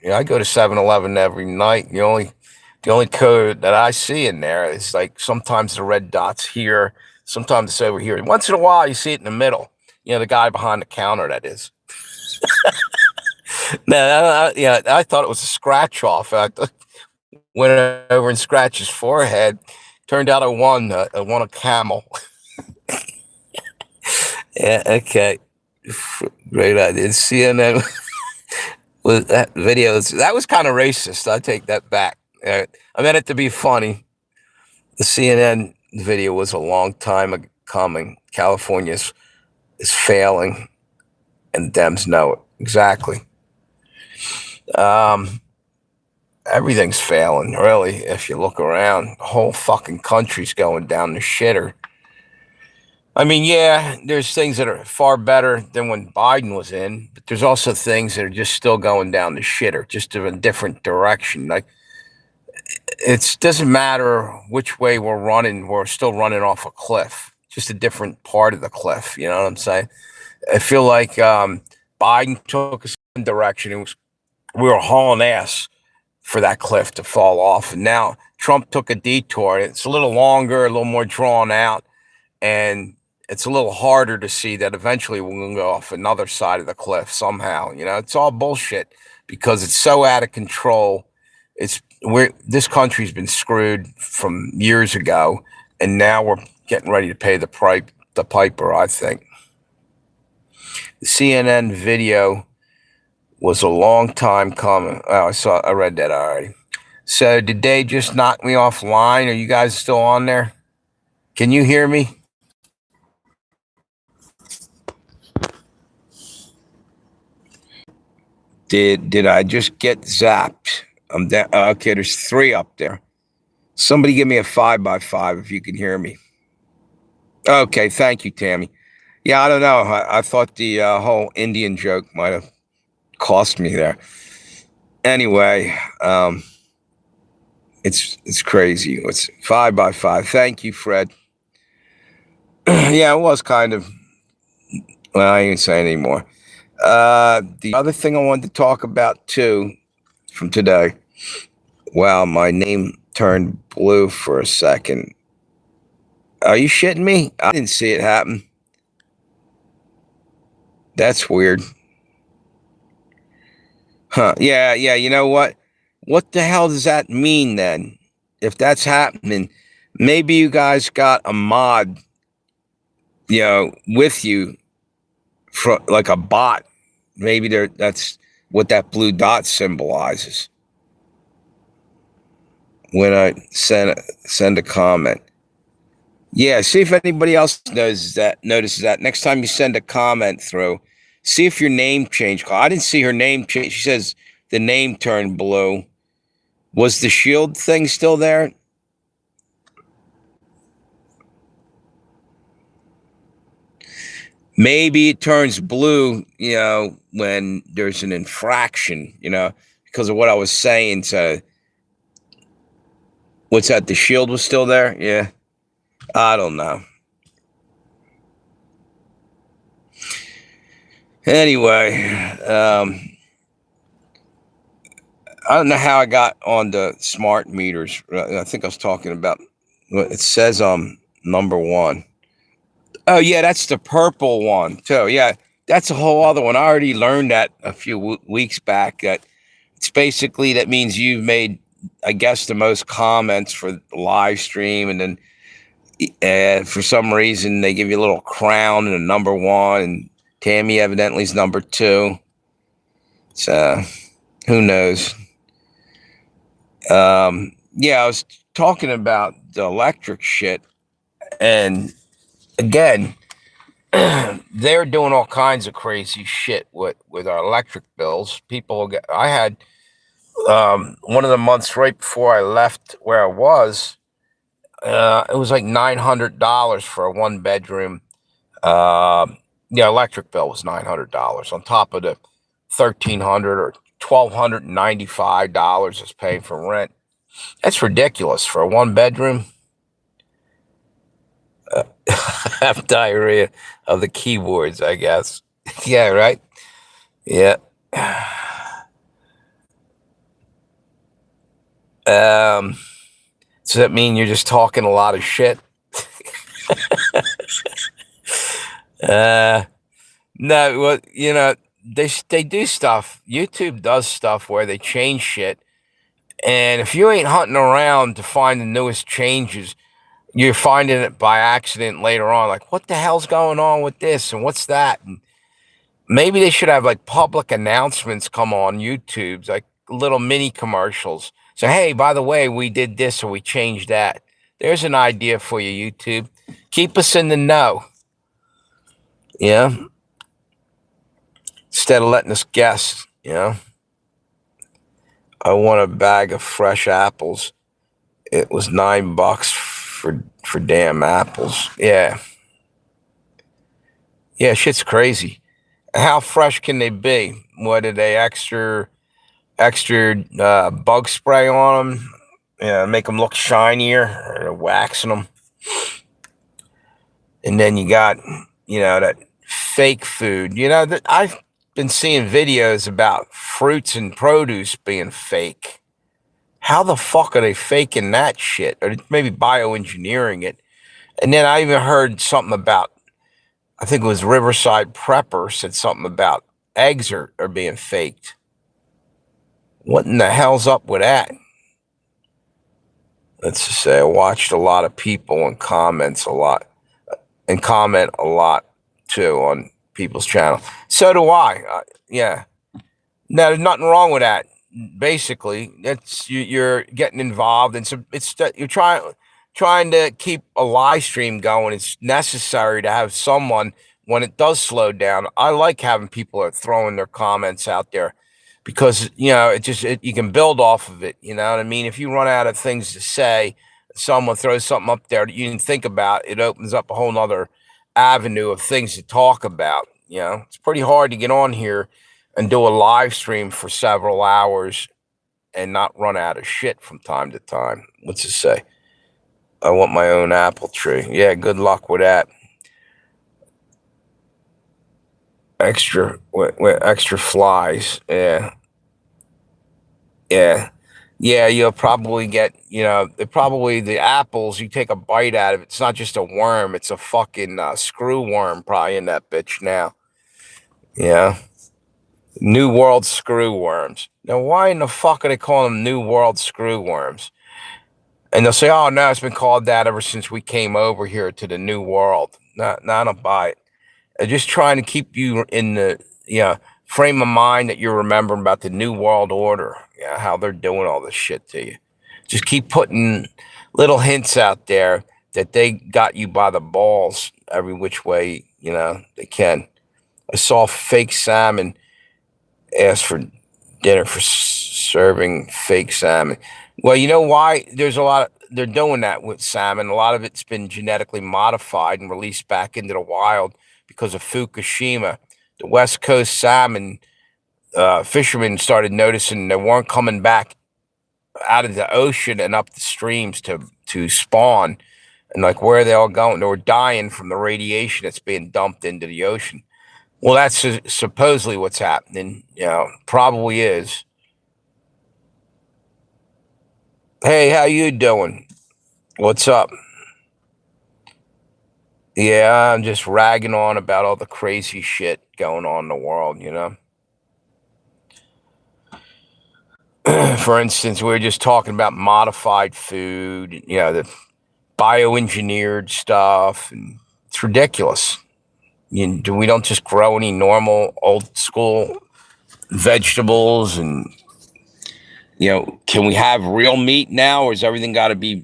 I go to 7-Eleven every night. The only code that I see in there is like sometimes the red dot's here, sometimes it's over here. Once in a while, you see it in the middle. The guy behind the counter, that is. I thought it was a scratch off. I went over and scratched his forehead. Turned out I won a camel. Yeah, okay. Great idea. CNN with that video. That was kind of racist. I take that back. I meant it to be funny. The CNN video was a long time coming. California is failing, and Dems know it. Exactly. Everything's failing, really, if you look around. The whole fucking country's going down the shitter. I mean, yeah, there's things that are far better than when Biden was in, but there's also things that are just still going down the shitter, just in a different direction. Like, it doesn't matter which way we're still running off a cliff, just a different part of the cliff. You know what I'm saying? I feel like Biden took us in direction. We were hauling ass for that cliff to fall off. And now Trump took a detour. It's a little longer, a little more drawn out, and it's a little harder to see that eventually we're going to go off another side of the cliff somehow. You know, it's all bullshit because it's so out of control. This country's been screwed from years ago, and now we're getting ready to pay the piper, I think. The CNN video was a long time coming. Oh, I read that already. So did they just knock me offline? Are you guys still on there? Can you hear me? Did I just get zapped? I'm down. Okay, there's 3 up there. Somebody give me a 5x5 if you can hear me. Okay, thank you, Tammy. Yeah, I don't know. I thought the whole Indian joke might have cost me there. Anyway, it's crazy. It's 5x5. Thank you, Fred. Yeah, it was kind of. Well, I ain't saying anymore. The other thing I wanted to talk about too from today. Wow, my name turned blue for a second. Are you shitting me? I didn't see it happen. That's weird. Huh. Yeah, you know what? What the hell does that mean then? If that's happening, maybe you guys got a mod, with you for like a bot. Maybe that's what that blue dot symbolizes. When I send a comment. Yeah, see if anybody else notices that. Next time you send a comment through, see if your name changed. I didn't see her name change. She says the name turned blue. Was the shield thing still there? Maybe it turns blue, when there's an infraction, because of what I was saying. So, what's that? The shield was still there? Yeah. I don't know. Anyway, I don't know how I got on the smart meters. I think I was talking about what it says number 1. Oh, yeah, that's the purple one, too. Yeah, that's a whole other one. I already learned that a few weeks back. That it's basically, that means you've made, I guess, the most comments for the live stream, and then for some reason they give you a little crown and a number 1, and Tammy evidently is number 2. So who knows? Yeah, I was talking about the electric shit, and again, they're doing all kinds of crazy shit with our electric bills. I had one of the months right before I left where I was, it was like $900 for a 1-bedroom. Electric bill was $900 on top of the $1,300 or $1,295 is paying for rent. That's ridiculous for a 1-bedroom. I have diarrhea of the keyboards, I guess. Yeah, right? Yeah. Does that mean you're just talking a lot of shit? No, well, they do stuff. YouTube does stuff where they change shit. And if you ain't hunting around to find the newest changes, you're finding it by accident later on. Like, what the hell's going on with this? And what's that? And maybe they should have like public announcements come on YouTube's, like little mini commercials. So, hey, by the way, we did this or we changed that. There's an idea for you, YouTube. Keep us in the know. Yeah. Instead of letting us guess, I want a bag of fresh apples. It was $9 for damn apples. Yeah. Yeah, shit's crazy. How fresh can they be? What did they extra bug spray on them? Yeah, make them look shinier, or waxing them. And then you got, that fake food. That I've been seeing videos about fruits and produce being fake. How the fuck are they faking that shit? Or maybe bioengineering it. And then I even heard something about, I think it was Riverside Prepper said something about eggs are being faked. What in the hell's up with that? Let's just say I watched a lot of people and comment a lot too on people's channel. So do I. Yeah. No, there's nothing wrong with that. Basically, you're getting involved, and so you're trying to keep a live stream going. It's necessary to have someone when it does slow down. I like having people are throwing their comments out there because you can build off of it. You know what I mean? If you run out of things to say, someone throws something up there that you didn't think about, it opens up a whole nother avenue of things to talk about. It's pretty hard to get on here and do a live stream for several hours and not run out of shit from time to time. What's it say? I want my own apple tree. Yeah, good luck with that. Extra flies. Yeah. Yeah. Yeah, you'll probably get, the apples, you take a bite out of it. It's not just a worm, it's a fucking screw worm probably in that bitch now. Yeah. New World screw worms. Now, why in the fuck are they calling them New World screw worms? And they'll say, oh, no, it's been called that ever since we came over here to the New World. No, I don't buy it. They're just trying to keep you in the frame of mind that you're remembering about the New World Order, how they're doing all this shit to you. Just keep putting little hints out there that they got you by the balls every which way, they can. I saw fake salmon ask for dinner for serving fake salmon. Well, you know why? They're doing that with salmon. A lot of it's been genetically modified and released back into the wild because of Fukushima. The West Coast salmon fishermen started noticing they weren't coming back out of the ocean and up the streams to spawn. And like, where are they all going? They were dying from the radiation that's being dumped into the ocean. Well, that's supposedly what's happening. Probably is. Hey, how you doing? What's up? Yeah, I'm just ragging on about all the crazy shit going on in the world, For instance, we were just talking about modified food, the bioengineered stuff, and it's ridiculous. We don't just grow any normal old school vegetables, and can we have real meat now, or is everything got to be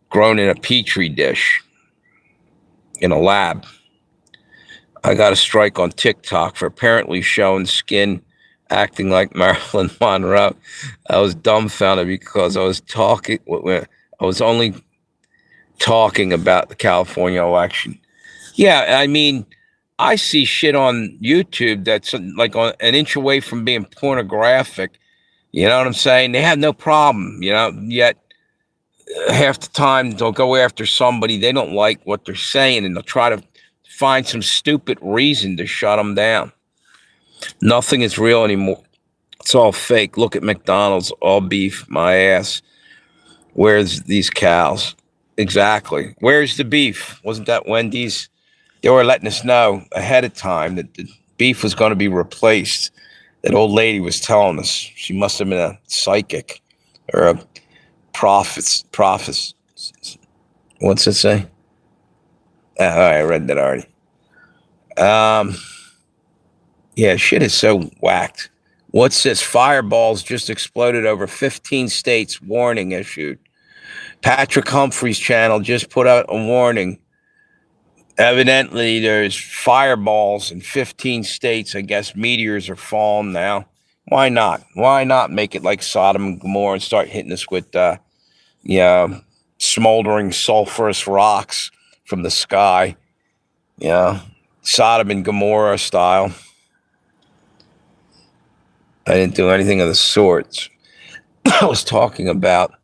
grown in a petri dish in a lab? I got a strike on TikTok for apparently showing skin acting like Marilyn Monroe. I was dumbfounded because I was only talking about the California election. Yeah, I mean, I see shit on YouTube that's like an inch away from being pornographic. You know what I'm saying? They have no problem, yet half the time they'll go after somebody they don't like what they're saying, and they'll try to find some stupid reason to shut them down. Nothing is real anymore. It's all fake. Look at McDonald's, all beef, my ass. Where's these cows? Exactly. Where's the beef? Wasn't that Wendy's? They were letting us know ahead of time that the beef was going to be replaced. That old lady was telling us. She must have been a psychic or a prophet. What's it say? I read that already. Yeah, shit is so whacked. What's this? Fireballs just exploded over 15 states. Warning issued. Patrick Humphrey's channel just put out a warning. Evidently, there's fireballs in 15 states. I guess meteors are falling now. Why not? Why not make it like Sodom and Gomorrah and start hitting us with, smoldering sulfurous rocks from the sky? Yeah, Sodom and Gomorrah style. I didn't do anything of the sorts. I was talking about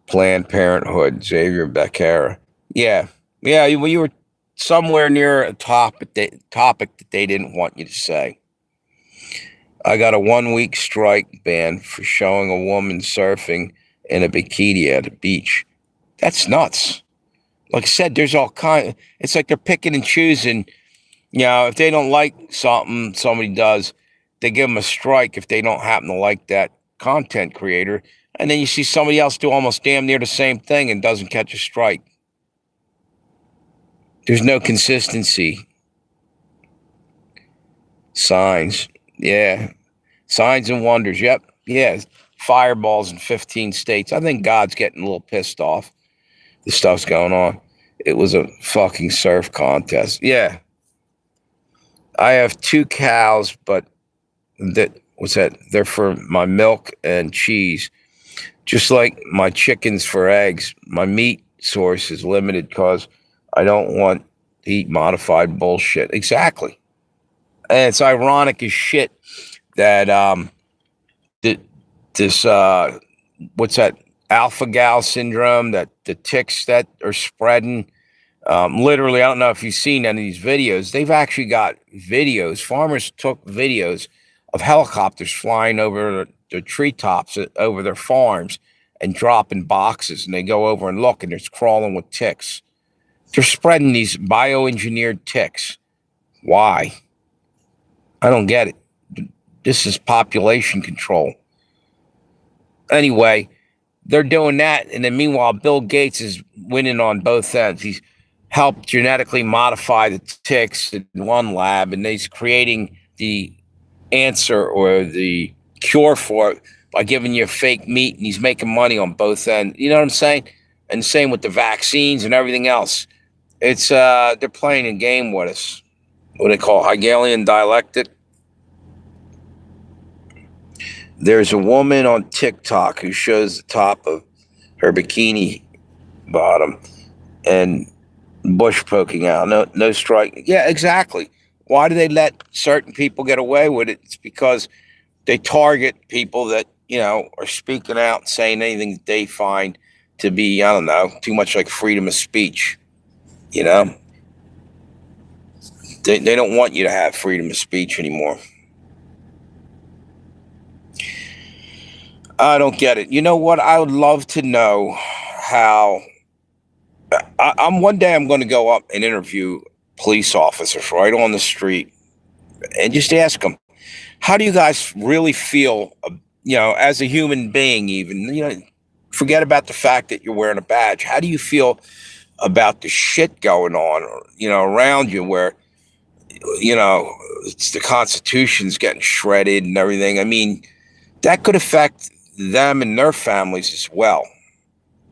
Planned Parenthood, Xavier Becerra. Yeah, well, you were somewhere near a topic that they didn't want you to say. I got a 1-week strike ban for showing a woman surfing in a bikini at a beach. That's nuts. Like I said, there's all kind. It's like they're picking and choosing. If they don't like something somebody does, they give them a strike if they don't happen to like that content creator. And then you see somebody else do almost damn near the same thing and doesn't catch a strike. There's no consistency. Signs. Yeah. Signs and wonders. Yep. Yeah. Fireballs in 15 states. I think God's getting a little pissed off. The stuff's going on. It was a fucking surf contest. Yeah. I have 2 cows, but they're for my milk and cheese. Just like my chickens for eggs. My meat source is limited because I don't want to eat modified bullshit. Exactly. And it's ironic as shit that this what's that, alpha-gal syndrome, that the ticks that are spreading. Literally, I don't know if you've seen any of these videos. They've actually got videos. Farmers took videos of helicopters flying over the treetops over their farms and dropping boxes, and they go over and look, and it's crawling with ticks. They're spreading these bioengineered ticks. Why? I don't get it. This is population control. Anyway, they're doing that, and then meanwhile, Bill Gates is winning on both ends. He's helped genetically modify the ticks in one lab, and he's creating the answer or the cure for it by giving you fake meat, and he's making money on both ends. You know what I'm saying? And same with the vaccines and everything else. It's they're playing a game with us. What do they call it? Hegelian dialectic. There's a woman on TikTok who shows the top of her bikini bottom and bush poking out. No strike. Yeah, exactly. Why do they let certain people get away with it? It's because they target people that, are speaking out and saying anything that they find to be, I don't know, too much like freedom of speech. They don't want you to have freedom of speech anymore. I don't get it. You know what? I would love to know how. One day I'm going to go up and interview police officers right on the street and just ask them, how do you guys really feel, as a human being, even, forget about the fact that you're wearing a badge. How do you feel about the shit going on, around you where, it's the Constitution's getting shredded and everything? I mean, that could affect them and their families as well.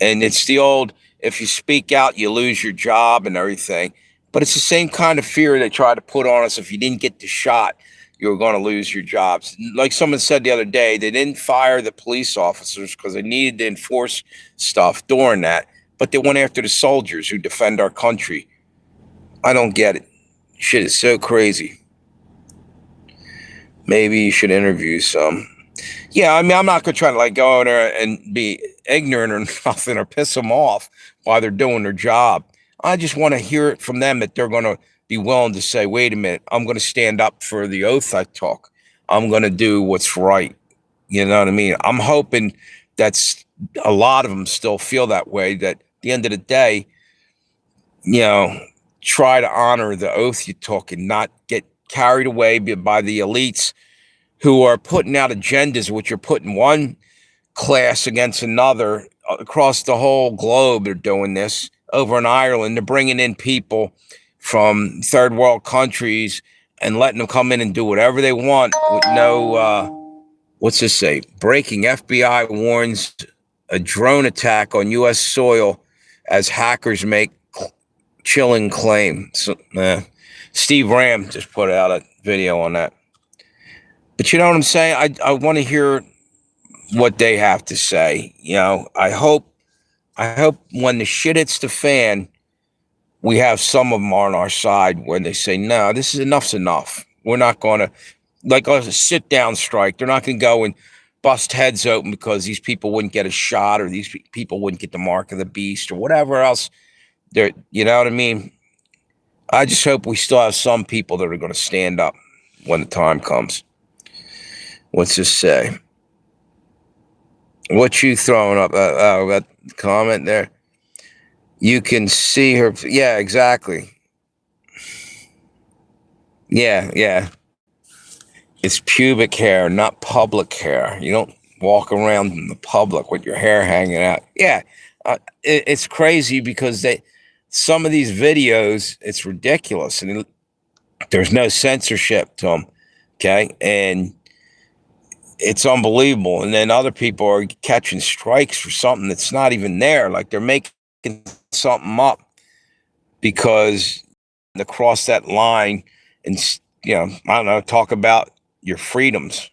And it's the old, if you speak out, you lose your job and everything. But it's the same kind of fear they try to put on us. If you didn't get the shot, you were going to lose your jobs. Like someone said the other day, they didn't fire the police officers because they needed to enforce stuff during that. But they went after the soldiers who defend our country. I don't get it. Shit is so crazy. Maybe you should interview some. Yeah, I mean, I'm not going to try to go in there and be ignorant or nothing or piss them off while they're doing their job. I just want to hear it from them that they're going to be willing to say, wait a minute, I'm going to stand up for the oath I took. I'm going to do what's right. You know what I mean? I'm hoping that's a lot of them still feel that way, that at the end of the day, try to honor the oath you took and not get carried away by the elites who are putting out agendas, which are putting one class against another across the whole globe. They're doing this over in Ireland. They're bringing in people from third world countries and letting them come in and do whatever they want with no, what's this say? Breaking FBI warns a drone attack on U.S. soil as hackers make chilling claim. So, Steve Ram just put out a video on that. But you know what I'm saying? I want to hear what they have to say. You know, I hope when the shit hits the fan, we have some of them on our side when they say, no, this is enough's enough. We're not going to, like a sit down strike. They're not going to go and bust heads open because these people wouldn't get a shot or these people wouldn't get the mark of the beast or whatever else. You know what I mean? I just hope we still have some people that are going to stand up when the time comes. What's this say? What you throwing up? That comment there? You can see her. Yeah, exactly. Yeah. It's pubic hair, not public hair. You don't walk around in the public with your hair hanging out. Yeah, it's crazy because some of these videos, it's ridiculous, and there's no censorship to them. Okay, and it's unbelievable. And then other people are catching strikes for something that's not even there. Like they're making something up because to cross that line and, you know, I don't know, talk about your freedoms.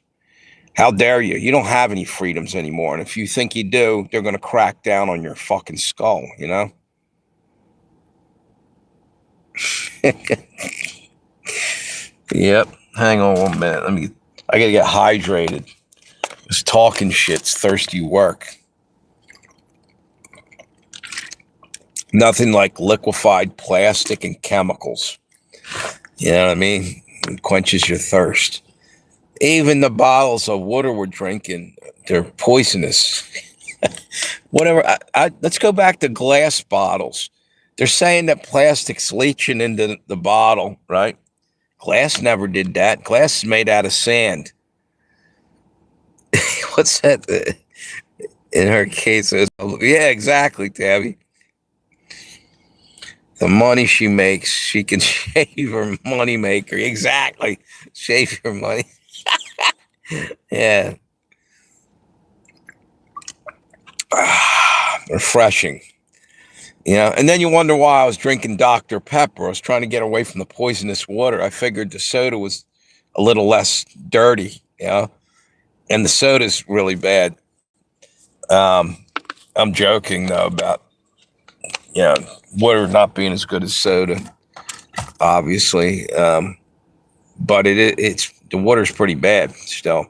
How dare you? You don't have any freedoms anymore. And if you think you do, they're going to crack down on your fucking skull, you know? Yep. Hang on 1 minute. I got to get hydrated. This talking shit's thirsty work. Nothing like liquefied plastic and chemicals. You know what I mean? It quenches your thirst. Even the bottles of water we're drinking, they're poisonous. Whatever. Let's go back to glass bottles. They're saying that plastic's leaching into the bottle, right? Glass never did that. Glass is made out of sand. What's that? In her case, yeah, exactly, Tabby. The money she makes, she can shave her money maker. Exactly. Shave your money. Yeah. Refreshing. You know, and then you wonder why I was drinking Dr. Pepper. I was trying to get away from the poisonous water. I figured the soda was a little less dirty, you know, and the soda's really bad. I'm joking though about, you know, water not being as good as soda, obviously. But it's the water's pretty bad still.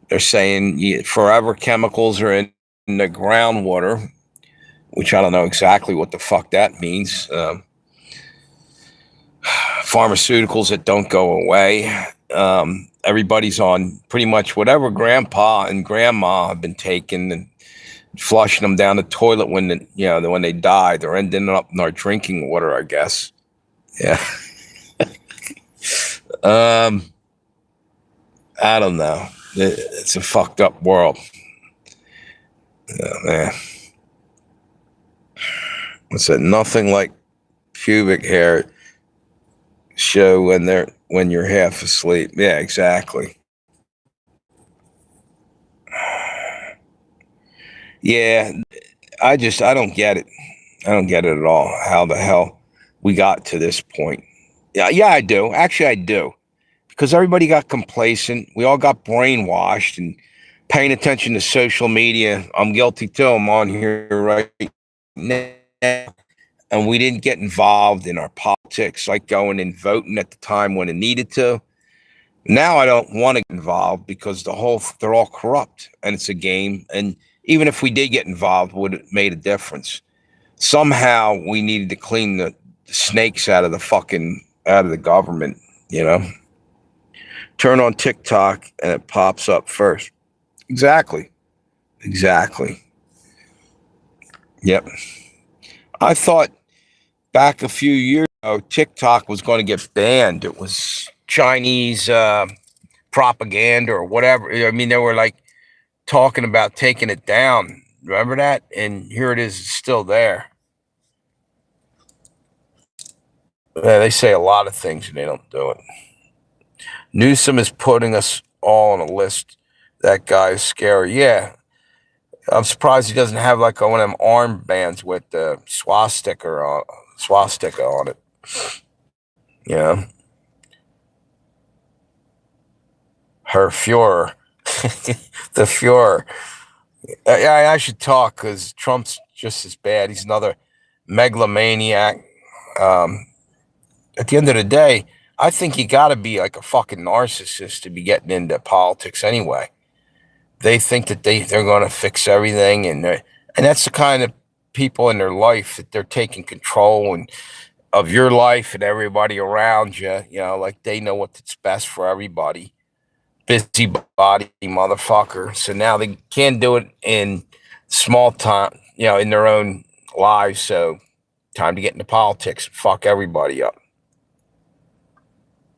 They're saying forever chemicals are in the groundwater, which I don't know exactly what the fuck that means. Pharmaceuticals that don't go away. Everybody's on pretty much whatever grandpa and grandma have been taking and flushing them down the toilet when they die. They're ending up in our drinking water, I guess. Yeah. I don't know. It's a fucked up world. Man. What's that? Nothing like pubic hair show when you're half asleep. Yeah, exactly. Yeah, I don't get it. I don't get it at all. How the hell we got to this point? Yeah, I do. Actually, I do. Because everybody got complacent. We all got brainwashed and paying attention to social media. I'm guilty too. I'm on here right now. And we didn't get involved in our politics, like going and voting at the time when it needed to. Now I don't want to get involved because they're all corrupt and it's a game. And even if we did get involved, would it made a difference? Somehow we needed to clean the snakes out of the government, you know? Turn on TikTok and it pops up first. Exactly. Yep. I thought back a few years ago, TikTok was going to get banned. It was Chinese propaganda or whatever. I mean, they were like talking about taking it down. Remember that? And here it is, it's still there. Yeah, they say a lot of things and they don't do it. Newsom is putting us all on a list. That guy is scary. Yeah. I'm surprised he doesn't have like one of them armbands with the swastika on it. Yeah, her Fuhrer, the Fuhrer. Yeah, I should talk because Trump's just as bad. He's another megalomaniac. Um, at the end of the day, I think you got to be like a fucking narcissist to be getting into politics anyway. They think that they're going to fix everything, and that's the kind of people in their life that they're taking control and of your life and everybody around you. You know, like they know what's best for everybody. Busybody motherfucker. So now they can't do it in small time, in their own lives. So time to get into politics, fuck everybody up.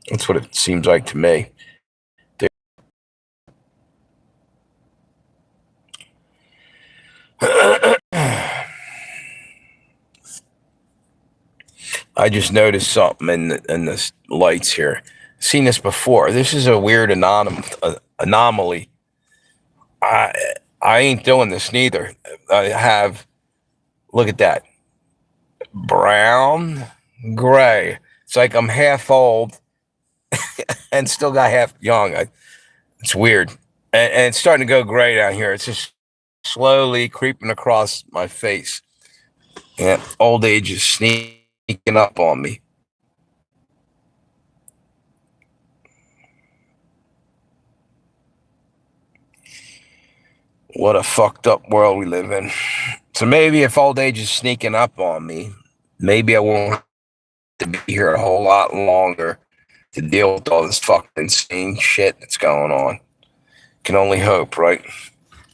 That's what it seems like to me. I just noticed something in the lights here. Seen this before. This is a weird anomaly. I I ain't doing this neither. I have look at that brown, gray. It's like I'm half old and still got half young. It's weird, and it's starting to go gray down here. It's just slowly creeping across my face. Yeah, old age is sneaking up on me. What a fucked up world we live in. So maybe if old age is sneaking up on me, maybe I won't have to be here a whole lot longer to deal with all this fucking insane shit that's going on. Can only hope, right?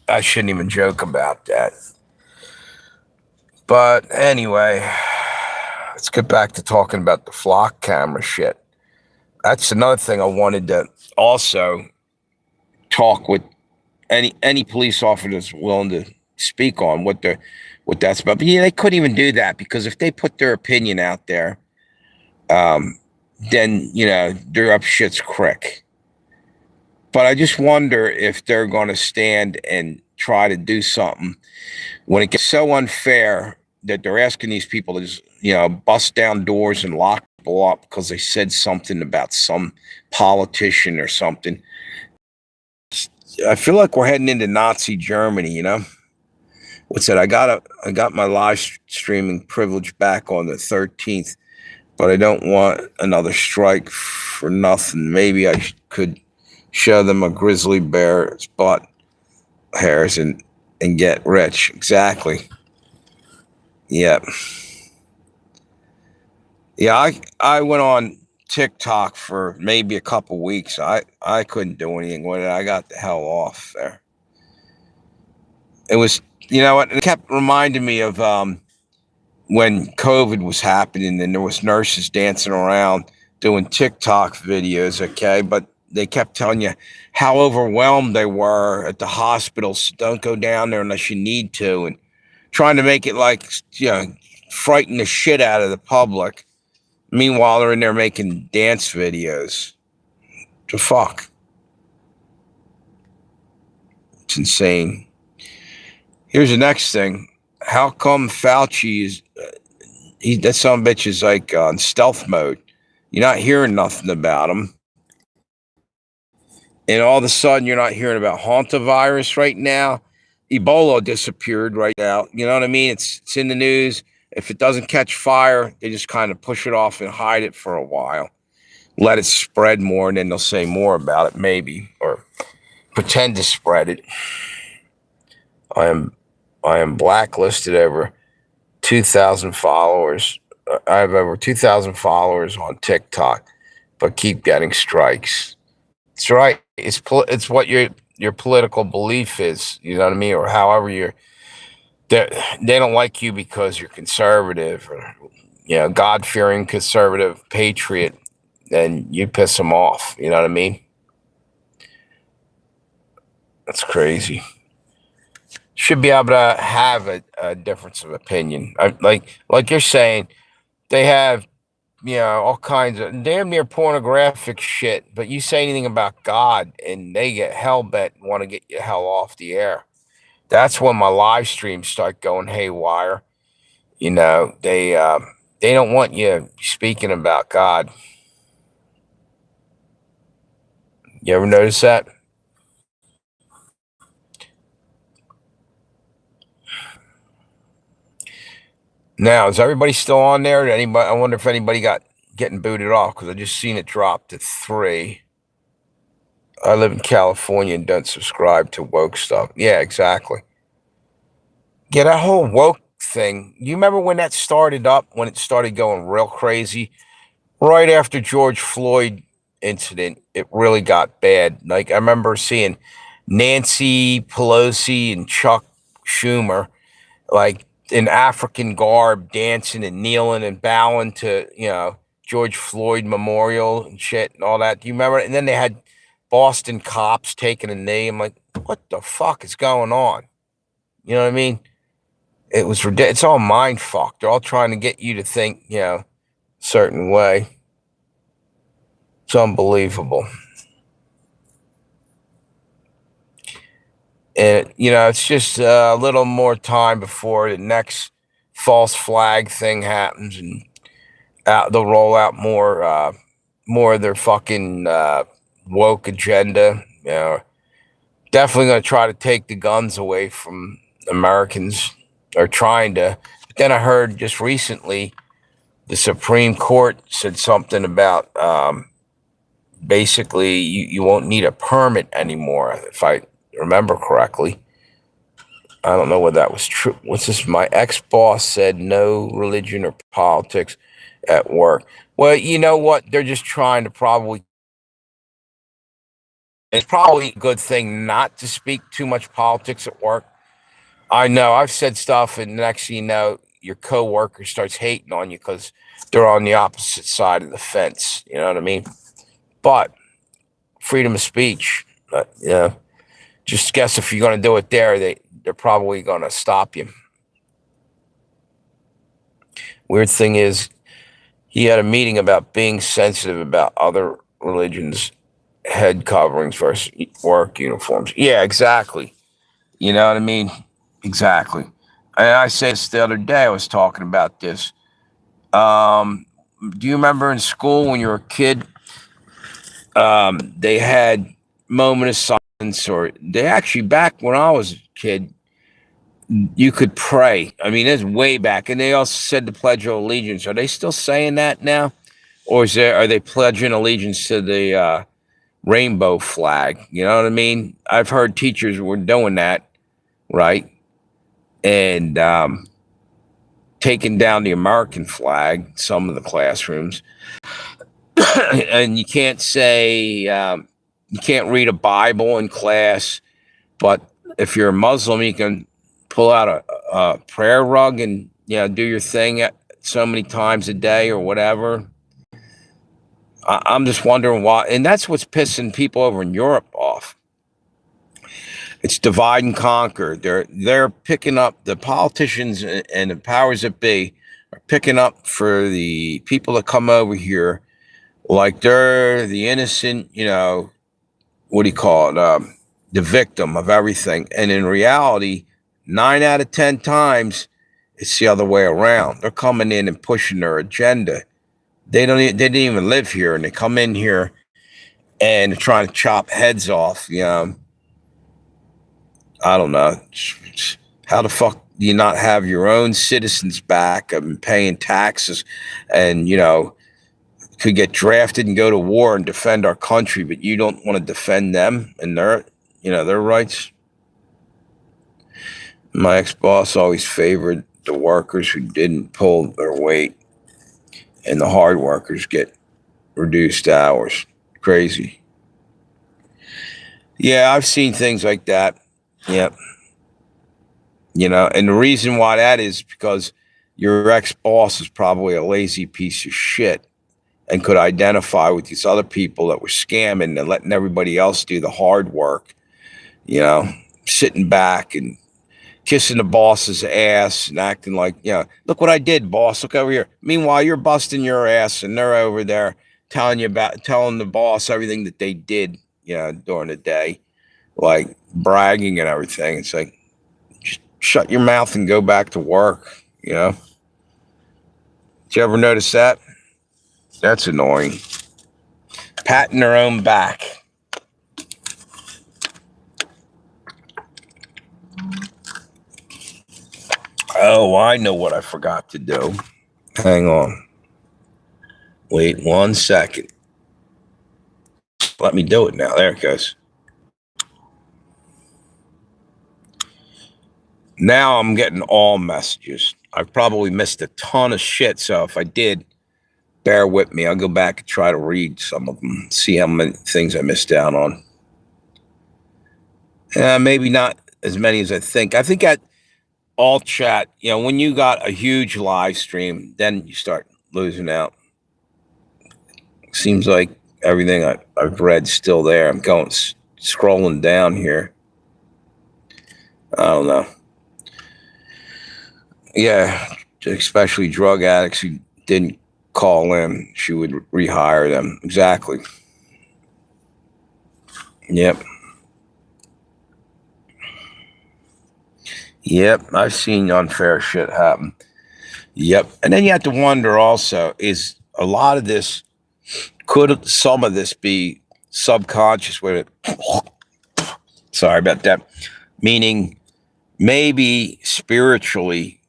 I shouldn't even joke about that. But anyway, let's get back to talking about the flock camera shit. That's another thing I wanted to also talk with any police officer that's willing to speak on what that's about. But yeah, they couldn't even do that because if they put their opinion out there, um, then they're up shit's creek. But I just wonder if they're going to stand and try to do something when it gets so unfair that they're asking these people to just, bust down doors and lock people up because they said something about some politician or something. I feel like we're heading into Nazi Germany. What's that? I got my live streaming privilege back on the 13th, but I don't want another strike for nothing. Maybe I could show them a grizzly bear's butt hairs and get rich. Exactly. Yep. Yeah, I went on TikTok for maybe a couple weeks. I couldn't do anything with it. I got the hell off there. It was, it kept reminding me of when COVID was happening and there was nurses dancing around doing TikTok videos, okay? But they kept telling you how overwhelmed they were at the hospitals. Don't go down there unless you need to, and trying to make it like, frighten the shit out of the public. Meanwhile, they're in there making dance videos. The fuck? It's insane. Here's the next thing. How come Fauci is, that son of a bitch is like on stealth mode? You're not hearing nothing about him. And all of a sudden, you're not hearing about hantavirus right now. Ebola disappeared right now. You know what I mean? It's in the news. If it doesn't catch fire, they just kind of push it off and hide it for a while. Let it spread more, and then they'll say more about it, maybe, or pretend to spread it. I am blacklisted over 2,000 followers. I have over 2,000 followers on TikTok, but keep getting strikes. That's right. It's what your political belief is. You know what I mean, or however they don't like you because you're conservative or God fearing conservative patriot. Then you piss them off. You know what I mean? That's crazy. Should be able to have a difference of opinion. Like you're saying, they have all kinds of damn near pornographic shit. But you say anything about God, and they get hell bent and want to get you hell off the air. That's when my live streams start going haywire. They don't want you speaking about God. You ever notice that? Now, is everybody still on there? Anybody? I wonder if anybody got getting booted off because I just seen it drop to 3. I live in California and don't subscribe to woke stuff. Yeah, exactly. Yeah, that whole woke thing. You remember when that started up? When it started going real crazy, right after George Floyd incident, it really got bad. Like I remember seeing Nancy Pelosi and Chuck Schumer like in African garb dancing and kneeling and bowing to, George Floyd Memorial and shit and all that. Do you remember? And then they had Boston cops taking a knee. I'm like, what the fuck is going on? You know what I mean? It was ridiculous. It's all mind fuck. They're all trying to get you to think, certain way. It's unbelievable. And it's just a little more time before the next false flag thing happens, and they'll roll out more of their fucking woke agenda. Definitely going to try to take the guns away from Americans. Or trying to. But then I heard just recently the Supreme Court said something about basically you won't need a permit anymore, if I remember correctly. I don't know whether that was true. What's this? My ex-boss said no religion or politics at work. Well, you know what? They're just trying to probably. It's probably a good thing not to speak too much politics at work. I know I've said stuff, and next thing you know, your coworker starts hating on you because they're on the opposite side of the fence. You know what I mean? But freedom of speech. Just guess if you're going to do it there, they're probably going to stop you. Weird thing is, he had a meeting about being sensitive about other religions' head coverings versus work uniforms. Yeah, exactly. You know what I mean? Exactly. And I said this the other day. I was talking about this. Do you remember in school when you were a kid, they had moment of silence, or they actually back when I was a kid, you could pray. I mean, it's way back, and they also said the Pledge of Allegiance. Are they still saying that now, or are they pledging allegiance to the rainbow flag? You know what I mean? I've heard teachers were doing that, right, and taking down the American flag. Some of the classrooms, and you can't say you can't read a Bible in class, but if you're a Muslim, you can pull out a prayer rug and do your thing so many times a day or whatever. I'm just wondering why, and that's what's pissing people over in Europe off. It's divide and conquer. They're picking up, the politicians and the powers that be are picking up for the people that come over here like they're the innocent, what do you call it? The victim of everything. And in reality, 9 out of 10 times, it's the other way around. They're coming in and pushing their agenda. They didn't even live here, and they come in here and they're trying to chop heads off. I don't know. How the fuck do you not have your own citizens back and paying taxes, and could get drafted and go to war and defend our country, but you don't want to defend them and their rights? My ex-boss always favored the workers who didn't pull their weight, and the hard workers get reduced hours. Crazy. Yeah, I've seen things like that. Yep. And the reason why that is because your ex-boss is probably a lazy piece of shit and could identify with these other people that were scamming and letting everybody else do the hard work, sitting back and kissing the boss's ass and acting like, look what I did, boss. Look over here. Meanwhile, you're busting your ass and they're over there telling the boss everything that they did, during the day, like bragging and everything. It's like, shut your mouth and go back to work. Did you ever notice that? That's annoying. Patting their own back. Oh, I know what I forgot to do. Hang on. Wait 1 second. Let me do it now. There it goes. Now I'm getting all messages. I've probably missed a ton of shit, so if I did, bear with me. I'll go back and try to read some of them, see how many things I missed out on. Maybe not as many as I think. I think at all chat, when you got a huge live stream, then you start losing out. Seems like everything I've read still there. I'm going scrolling down here. I don't know. Yeah, especially drug addicts who didn't call in, she would rehire them. Exactly. Yep. I've seen unfair shit happen. Yep. And then you have to wonder also, is a lot of this, could some of this be subconscious with it? Sorry about that. Meaning maybe spiritually,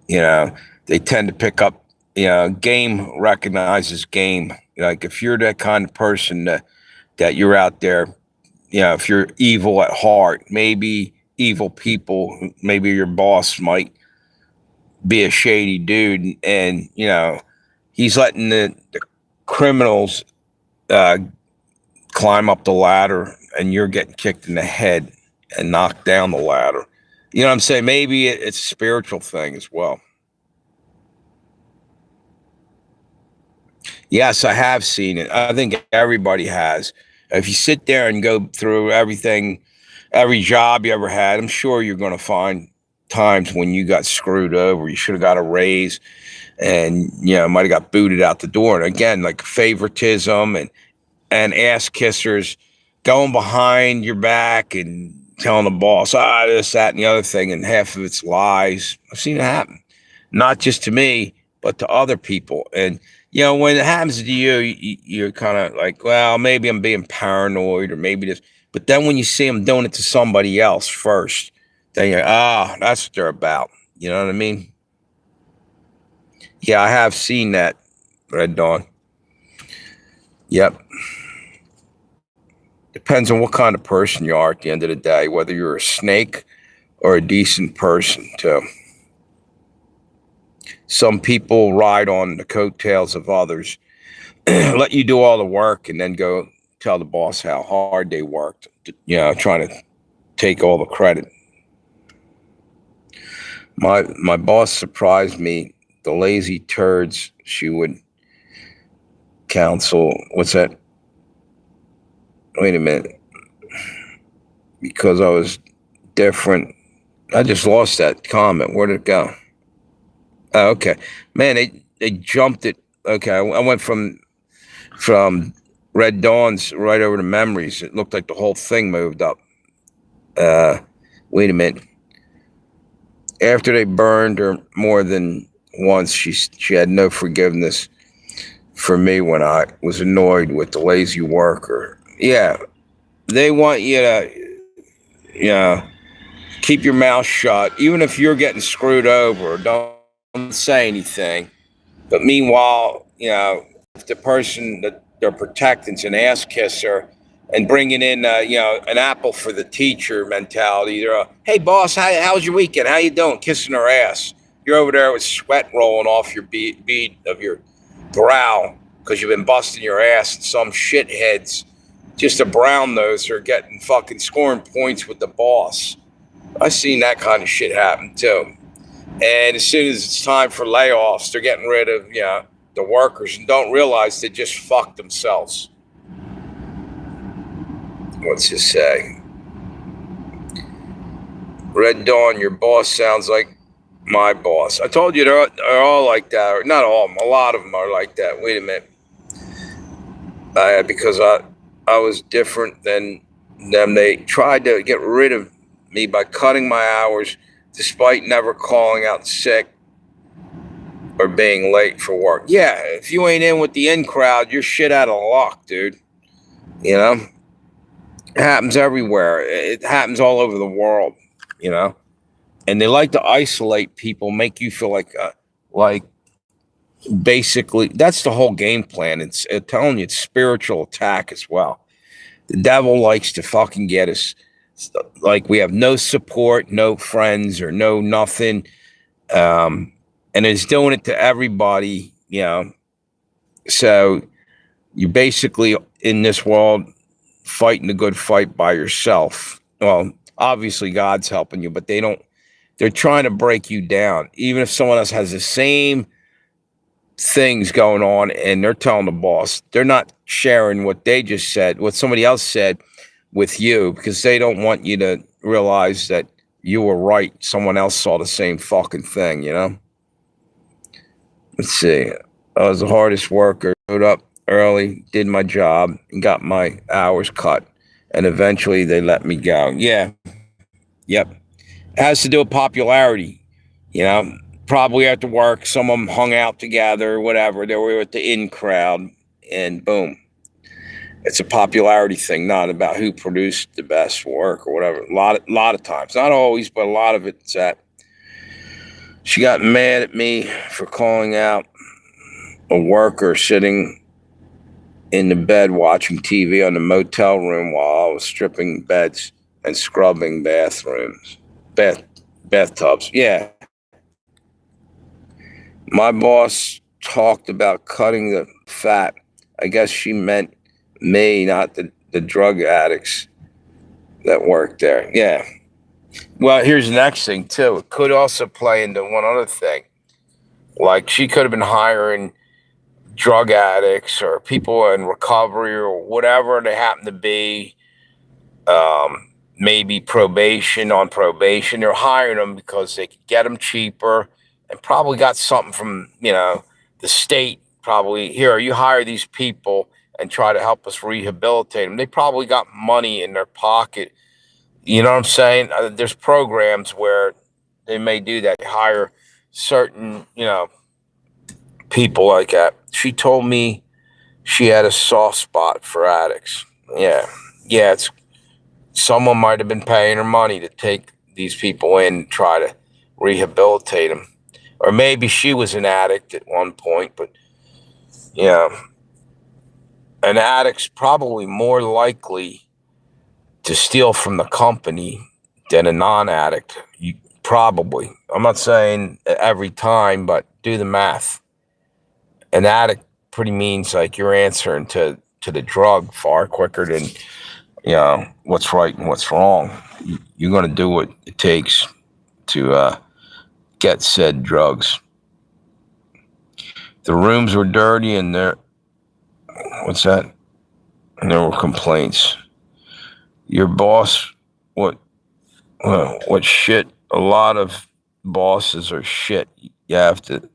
they tend to pick up, game recognizes game. Like if you're that kind of person that you're out there, if you're evil at heart, maybe evil people, maybe your boss might be a shady dude, and he's letting the criminals climb up the ladder, and you're getting kicked in the head and knocked down the ladder. You know what I'm saying? Maybe it's a spiritual thing as well. Yes, I have seen it. I think everybody has. If you sit there and go through everything, every job you ever had, I'm sure you're going to find times when you got screwed over. You should have got a raise and, might have got booted out the door. And again, like favoritism and ass kissers going behind your back and telling the boss, this, that, and the other thing. And half of it's lies. I've seen it happen. Not just to me, but to other people. And, when it happens to you, you're kind of like, well, maybe I'm being paranoid or maybe this. But then when you see them doing it to somebody else first, then you're, that's what they're about. You know what I mean? Yeah, I have seen that, Red Dawn. Yep. Depends on what kind of person you are at the end of the day, whether you're a snake or a decent person, too. Some people ride on the coattails of others, let you do all the work, and then go tell the boss how hard they worked, trying to take all the credit. My boss surprised me. The lazy turds she would counsel. What's that? Wait a minute. Because I was different. I just lost that comment. Where'd it go? Oh, okay. Man, they jumped it. Okay, I went from Red Dawn's right over to Memories. It looked like the whole thing moved up. Wait a minute. After they burned her more than once, she had no forgiveness for me when I was annoyed with the lazy worker. Yeah, they want you to, keep your mouth shut, even if you're getting screwed over. Don't say anything. But meanwhile, if the person that they're protecting's an ass kisser and bringing in, an apple for the teacher mentality, they're, hey, boss, how's your weekend? How you doing? Kissing her ass. You're over there with sweat rolling off your bead of your brow because you've been busting your ass, and some shitheads, just a brown nose, are getting fucking scoring points with the boss. I've seen that kind of shit happen too. And as soon as it's time for layoffs, they're getting rid of, the workers and don't realize they just fucked themselves. What's he say? Red Dawn, your boss sounds like my boss. I told you they're all like that. Or not all of them. A lot of them are like that. Wait a minute. Because I was different than them. They tried to get rid of me by cutting my hours, despite never calling out sick or being late for work. Yeah, if you ain't in with the in crowd, you're shit out of luck, dude. You know, it happens everywhere. It happens all over the world. You know, and they like to isolate people, make you feel like basically that's the whole game plan. It's telling you it's spiritual attack as well. The devil likes to fucking get us like we have no support, no friends, or no nothing. And it's doing it to everybody, you know. So you're basically in this world fighting the good fight by yourself. Well, obviously God's helping you, but they're trying to break you down. Even if someone else has the same things going on and they're telling the boss, they're not sharing what they just said, what somebody else said with you, because they don't want you to realize that you were right. Someone else saw the same fucking thing, you know? Let's see. I was the hardest worker, showed up early, did my job, and got my hours cut. And eventually they let me go. Yeah. Yep. It has to do with popularity. You know, probably after work, some of them hung out together, whatever. They were with the in crowd, and boom. It's a popularity thing, not about who produced the best work or whatever. A lot of times, not always, but a lot of it's that. She got mad at me for calling out a worker sitting in the bed watching TV on the motel room while I was stripping beds and scrubbing bathtubs. Yeah. My boss talked about cutting the fat. I guess she meant me, not the drug addicts that work there. Yeah. Well, here's the next thing, too. It could also play into one other thing. Like, she could have been hiring drug addicts or people in recovery or whatever they happen to be. Maybe on probation. They're hiring them because they could get them cheaper and probably got something from, the state. Probably, here, you hire these people and try to help us rehabilitate them. They probably got money in their pocket. You know what I'm saying? There's programs where they may do that. They hire certain, people like that. She told me she had a soft spot for addicts. Yeah. Yeah, someone might have been paying her money to take these people in and try to rehabilitate them. Or maybe she was an addict at one point, but yeah. An addict's probably more likely to steal from the company than a non-addict. Probably. I'm not saying every time, but do the math. An addict pretty means like you're answering to the drug far quicker than what's right and what's wrong. You're going to do what it takes to get said drugs. The rooms were dirty and what's that? And there were complaints. Your boss, what shit? A lot of bosses are shit. You have to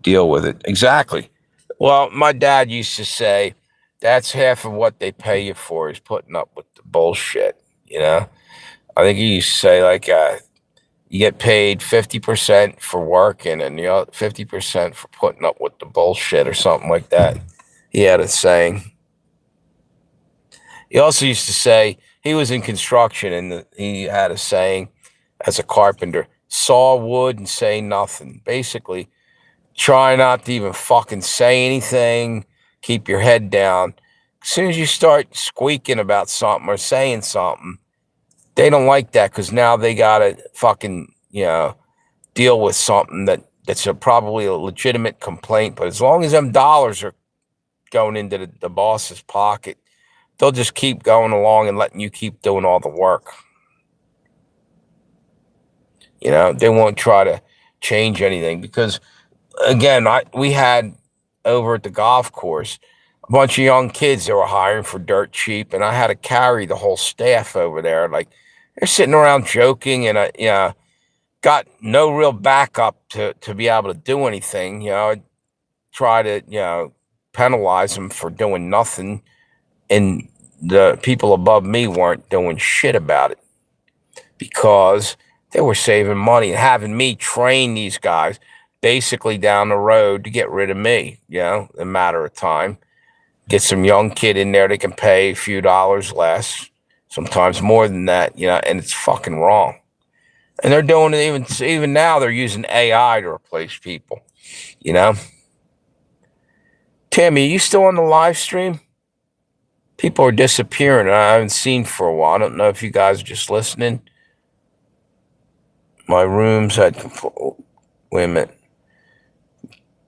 deal with it. Exactly. Well, my dad used to say, that's half of what they pay you for is putting up with the bullshit, I think he used to say, like, you get paid 50% for working and the other 50% for putting up with the bullshit or something like that. He had a saying. He also used to say, he was in construction and he had a saying as a carpenter, saw wood and say nothing. Basically, try not to even fucking say anything. Keep your head down. As soon as you start squeaking about something or saying something, they don't like that because now they got to fucking, deal with something that's probably a legitimate complaint. But as long as them dollars are going into the boss's pocket, they'll just keep going along and letting you keep doing all the work. They won't try to change anything because, again, we had over at the golf course a bunch of young kids that were hiring for dirt cheap, and I had to carry the whole staff over there. Like, they're sitting around joking, and got no real backup to be able to do anything. I'd try to penalize them for doing nothing, and the people above me weren't doing shit about it because They were saving money and having me train these guys basically down the road to get rid of me, in a matter of time. Get some young kid in there that can pay a few dollars less, sometimes more than that, and it's fucking wrong. And they're doing it even now. They're using AI to replace people. You know, Tammy, are you still on the live stream? People are disappearing. I haven't seen for a while. I don't know if you guys are just listening. My rooms had wait a minute.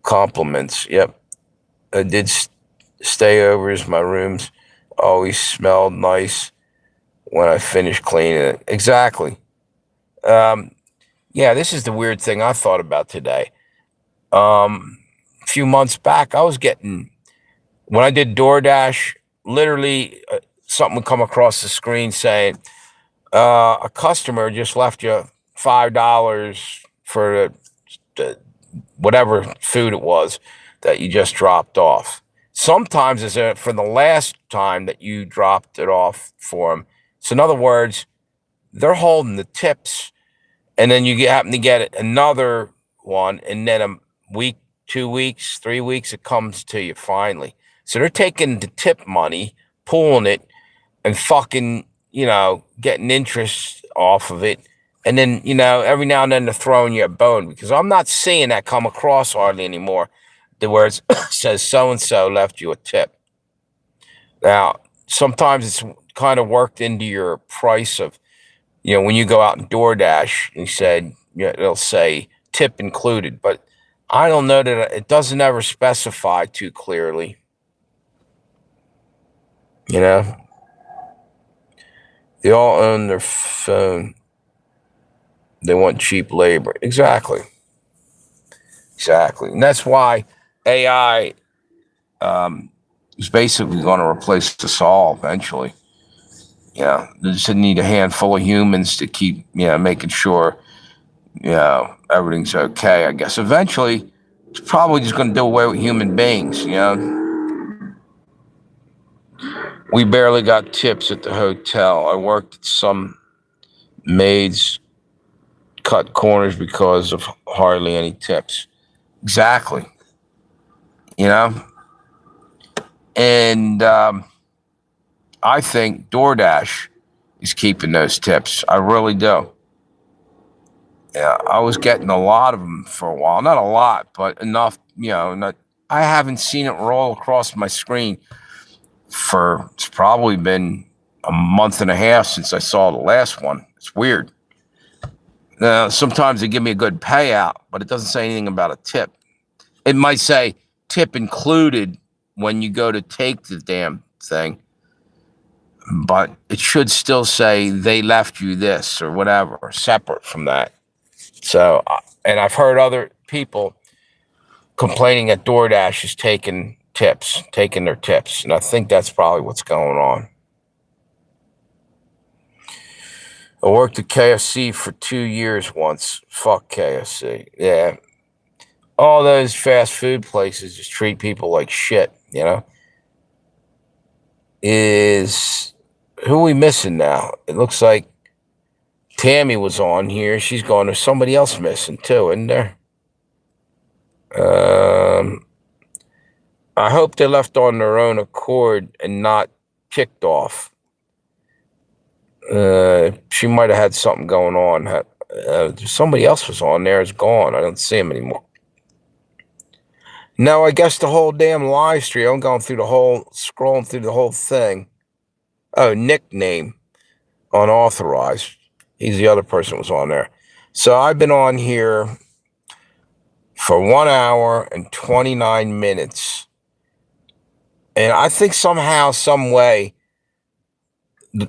Compliments. Yep, I did stayovers. My rooms always smelled nice when I finished cleaning it. Exactly. Yeah, this is the weird thing I thought about today. A few months back, I was getting, when I did DoorDash, literally something would come across the screen saying, a customer just left you $5 for the whatever food it was that you just dropped off. Sometimes it's for the last time that you dropped it off for them. So in other words, they're holding the tips, and then you happen to get another one, and then a week, 2 weeks, 3 weeks, it comes to you finally. So they're taking the tip money, pulling it, and fucking, getting interest off of it. And then, every now and then they're throwing you a bone, because I'm not seeing that come across hardly anymore, where it says so-and-so left you a tip. Now, sometimes it's kind of worked into your price of, when you go out and DoorDash, you said, it'll say tip included, but I don't know that it doesn't ever specify too clearly. They all own their phone. They want cheap labor. Exactly. And that's why AI is basically going to replace us all eventually. They just need a handful of humans to keep, making sure, everything's okay. I guess eventually it's probably just going to do away with human beings. We barely got tips at the hotel. I worked at some maids cut corners because of hardly any tips. Exactly. And I think DoorDash is keeping those tips. I really do. Yeah, I was getting a lot of them for a while. Not a lot, but enough, I haven't seen it roll across my screen it's probably been a month and a half since I saw the last one. It's weird. Sometimes they give me a good payout, but it doesn't say anything about a tip. It might say tip included when you go to take the damn thing, but it should still say they left you this or whatever, separate from that. So, and I've heard other people complaining that DoorDash is taking their tips, and I think that's probably what's going on. I worked at KFC for 2 years once. Fuck KFC. Yeah. All those fast food places just treat people like shit, Who are we missing now? It looks like Tammy was on here. She's gone. There's somebody else missing too, isn't there? I hope they left on their own accord and not kicked off. She might have had something going on. Somebody else was on there. Is gone. I don't see him anymore. No, I guess the whole damn live stream. I'm going through scrolling through the whole thing. Oh, nickname unauthorized. He's the other person that was on there. So I've been on here for 1 hour and 29 minutes. And I think somehow, some way,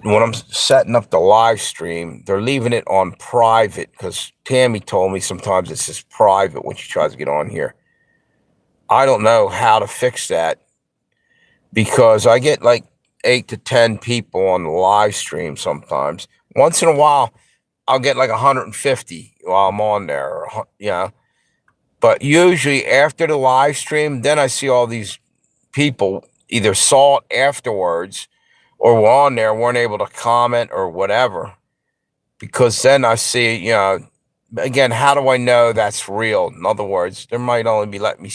when I'm setting up the live stream, they're leaving it on private, because Tammy told me sometimes it's just private when she tries to get on here. I don't know how to fix that, because I get like 8 to 10 people on the live stream sometimes. Once in a while, I'll get like 150 while I'm on there, But usually after the live stream, then I see all these people either saw it afterwards or were on there, weren't able to comment or whatever. because then I see, again, how do I know that's real? In other words, there might only be letting me,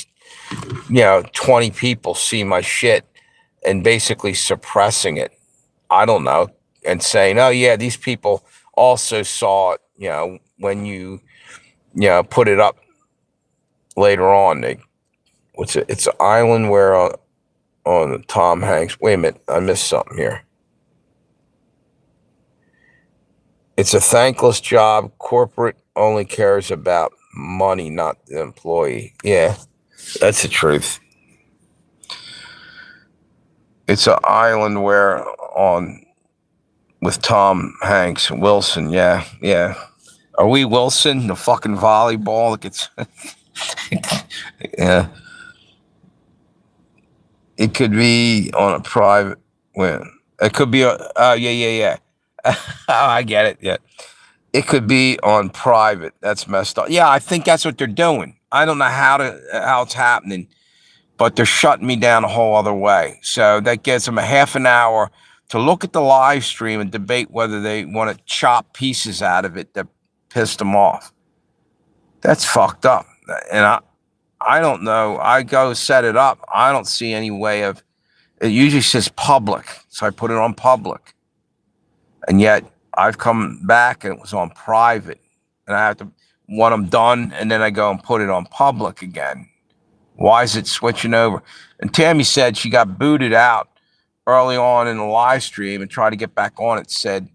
20 people see my shit and basically suppressing it. I don't know. And saying, oh, yeah, these people also saw it, when you, put it up later on. It's an island where on Tom Hanks. Wait a minute, I missed something here. It's a thankless job. Corporate only cares about money, not the employee. Yeah, that's the truth. It's an island where with Tom Hanks and Wilson. Yeah. Are we Wilson? The fucking volleyball that gets. Yeah. It could be on a private. It could be. Yeah. Oh, I get it. Yeah. It could be on private. That's messed up. Yeah, I think that's what they're doing. I don't know how it's happening, but they're shutting me down a whole other way. So that gives them a half an hour to look at the live stream and debate whether they want to chop pieces out of it that pissed them off. That's fucked up. And I don't know. I go set it up. I don't see any way of. It usually says public, so I put it on public. And yet I've come back and it was on private, and I have to, when I'm done, and then I go and put it on public again. Why is it switching over? And Tammy said she got booted out early on in the live stream and tried to get back on. It said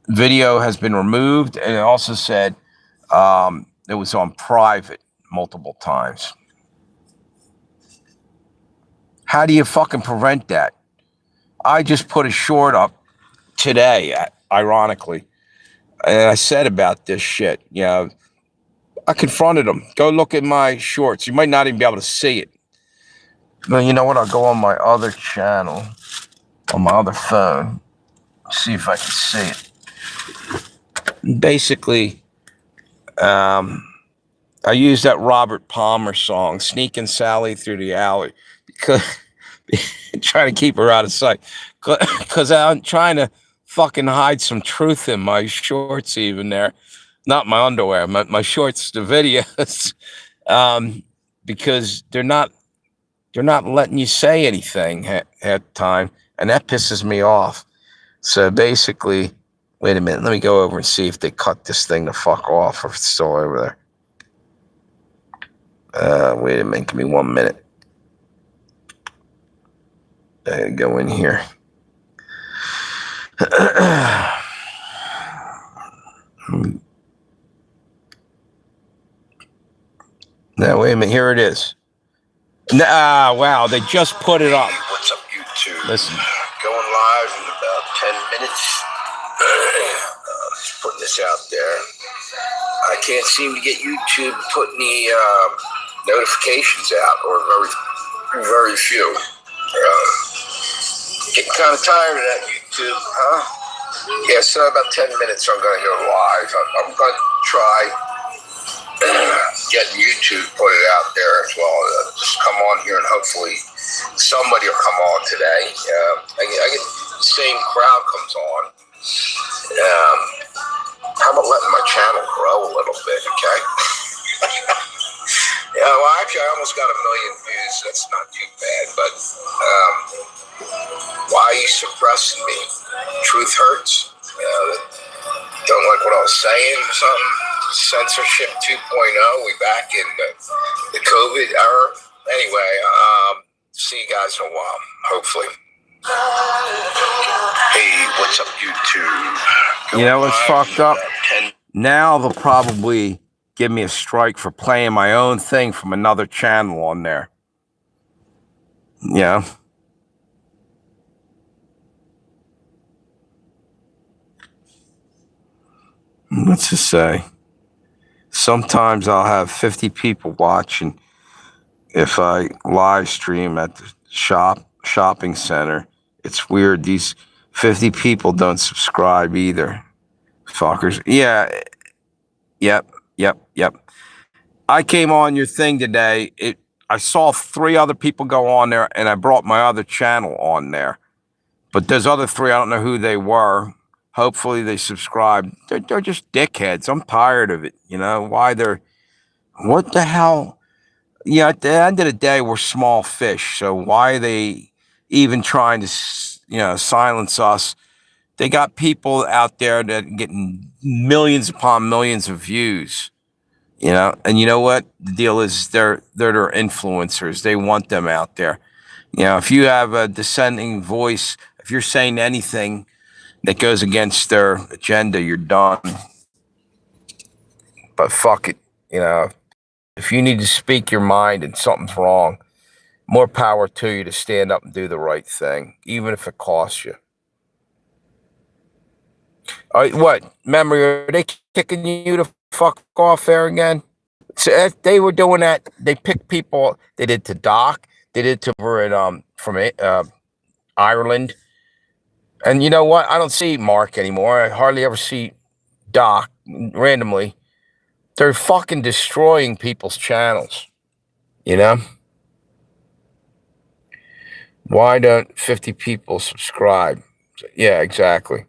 video has been removed, and it also said it was on private multiple times. How do you fucking prevent that? I just put a short up today, ironically, and I said about this shit. I confronted them. Go look at my shorts. You might not even be able to see it. But you know what? I'll go on my other channel, on my other phone, see if I can see it. Basically, I use that Robert Palmer song, Sneaking Sally Through the Alley, because trying to keep her out of sight. Because I'm trying to fucking hide some truth in my shorts even there. Not my underwear, my shorts, the videos. Because they're not letting you say anything at the time. And that pisses me off. So basically, wait a minute, let me go over and see if they cut this thing the fuck off or if it's still over there. Wait a minute, give me 1 minute. I go in here. Now, wait a minute, here it is. Wow, they just put it up. What's up, YouTube? Listen. Going live in about 10 minutes. Just putting this out there. I can't seem to get YouTube to put any notifications out, or very few. Getting kind of tired of that, YouTube, huh? Yeah, so about 10 minutes I'm going to go live. I'm going to try getting YouTube to put it out there as well. Just come on here and hopefully somebody will come on today. I get the same crowd comes on. How about letting my channel grow a little bit, okay? Yeah, well, actually, I almost got 1 million views. That's not too bad, but why are you suppressing me? Truth hurts. Don't like what I was saying or something? Censorship 2.0. We back in the COVID era. Anyway, see you guys in a while, hopefully. Hey, what's up, YouTube? You know what's fucked up? Now they'll probably give me a strike for playing my own thing from another channel on there. Yeah. What's it say? Sometimes I'll have 50 people watching if I live stream at the shopping center. It's weird. These 50 people don't subscribe either. Fuckers. Yeah. Yep. I came on your thing today. I saw 3 other people go on there, and I brought my other channel on there. But those other 3, I don't know who they were. Hopefully they subscribe. They're just dickheads. I'm tired of it. Why what the hell? Yeah, at the end of the day, we're small fish. So why are they even trying to, silence us? They got people out there that are getting millions upon millions of views. And you know what? The deal is they're their influencers. They want them out there. If you have a dissenting voice, if you're saying anything that goes against their agenda, you're done. But fuck it. If you need to speak your mind and something's wrong, more power to you to stand up and do the right thing, even if it costs you. What? Memory, are they kicking you to fuck off there again? So if they were doing that, they picked people. They did to Doc. They did to from Ireland. And you know what? I don't see Mark anymore. I hardly ever see Doc randomly. They're fucking destroying people's channels. Why don't 50 people subscribe? Yeah, exactly.